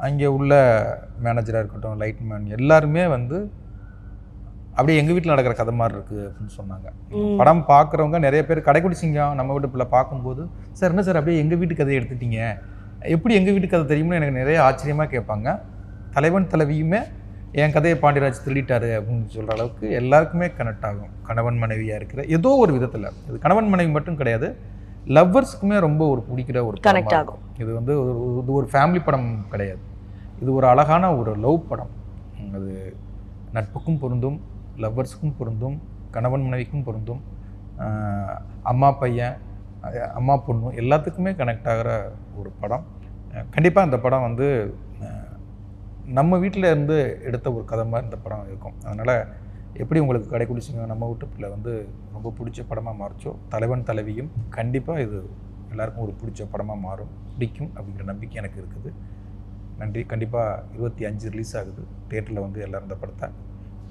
அங்கே உள்ள மேனேஜராக இருக்கட்டும், லைட்மேன் எல்லாருமே வந்து அப்படியே எங்கள் வீட்டில் நடக்கிற கதை மாதிரி இருக்குது அப்படின்னு சொன்னாங்க. படம் பார்க்குறவங்க நிறைய பேர் கடைக்குடி சிங்கம் நம்ம வீட்டு பிள்ளை பார்க்கும்போது, சார் என்ன சார் அப்படியே எங்கள் வீட்டு கதையை எடுத்துட்டீங்க, எப்படி எங்கள் வீட்டு கதை தெரியும்னு எனக்கு நிறைய ஆச்சரியமாக கேட்பாங்க. தலைவன் தலைவியுமே என் கதையை பாண்டியராஜ் திருடிட்டாரு அப்படின்னு சொல்கிற அளவுக்கு எல்லாருக்குமே கனெக்ட் ஆகும். கணவன் மனைவியாக இருக்கிற ஏதோ ஒரு விதத்தில், இது கணவன் மனைவி மட்டும் கிடையாது, லவ்வர்ஸுக்குமே ரொம்ப ஒரு பிடிக்கிற ஒரு கனெக்ட் ஆகும். இது வந்து ஒரு ஃபேமிலி படம் கிடையாது, இது ஒரு அழகான ஒரு லவ் படம். அது நட்புக்கும் பொருந்தும், லவ்வர்ஸுக்கும் பொருந்தும், கணவன் மனைவிக்கும் பொருந்தும், அம்மா பையன் அம்மா பொண்ணு எல்லாத்துக்குமே கனெக்ட் ஆகிற ஒரு படம். கண்டிப்பாக இந்த படம் வந்து நம்ம வீட்டில் இருந்து எடுத்த ஒரு கதை மாதிரி இந்த படம் இருக்கும். அதனால் எப்படி உங்களுக்கு கடைக்குடி சிங்கம் நம்ம வீட்டு பிள்ளை வந்து ரொம்ப பிடிச்ச படமாக மாறிச்சோ, தலைவன் தலைவியும் கண்டிப்பாக இது எல்லாருக்கும் ஒரு பிடிச்ச படமாக மாறும், பிடிக்கும் அப்படிங்கிற நம்பிக்கை எனக்கு இருக்குது. நன்றி. கண்டிப்பாக 25 ரிலீஸ் ஆகுது. தியேட்டரில் வந்து எல்லோரும் இந்த படத்தை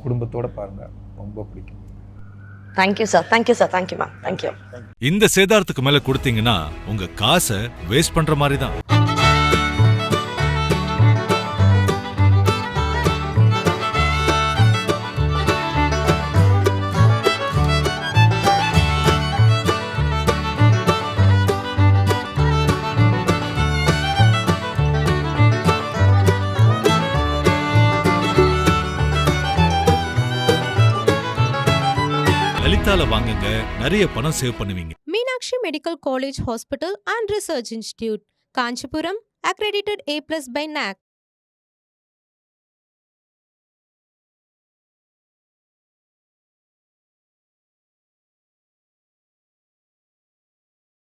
குடும்பத்தோடு பாருங்கள், ரொம்ப பிடிக்கும். Thank you sir. Thank you sir. Thank you ma'am. Thank you. இந்த சேதாரத்துக்கு மேல கொடுத்தீங்கன்னா உங்க காசை வேஸ்ட் பண்ற மாதிரி தான். லலிதால வாங்குங்க, நிறைய பணம் சேவ் பண்ணுவீங்க. Meenakshi Medical College Hospital and Research Institute, Kanchipuram, accredited A+ by NAC.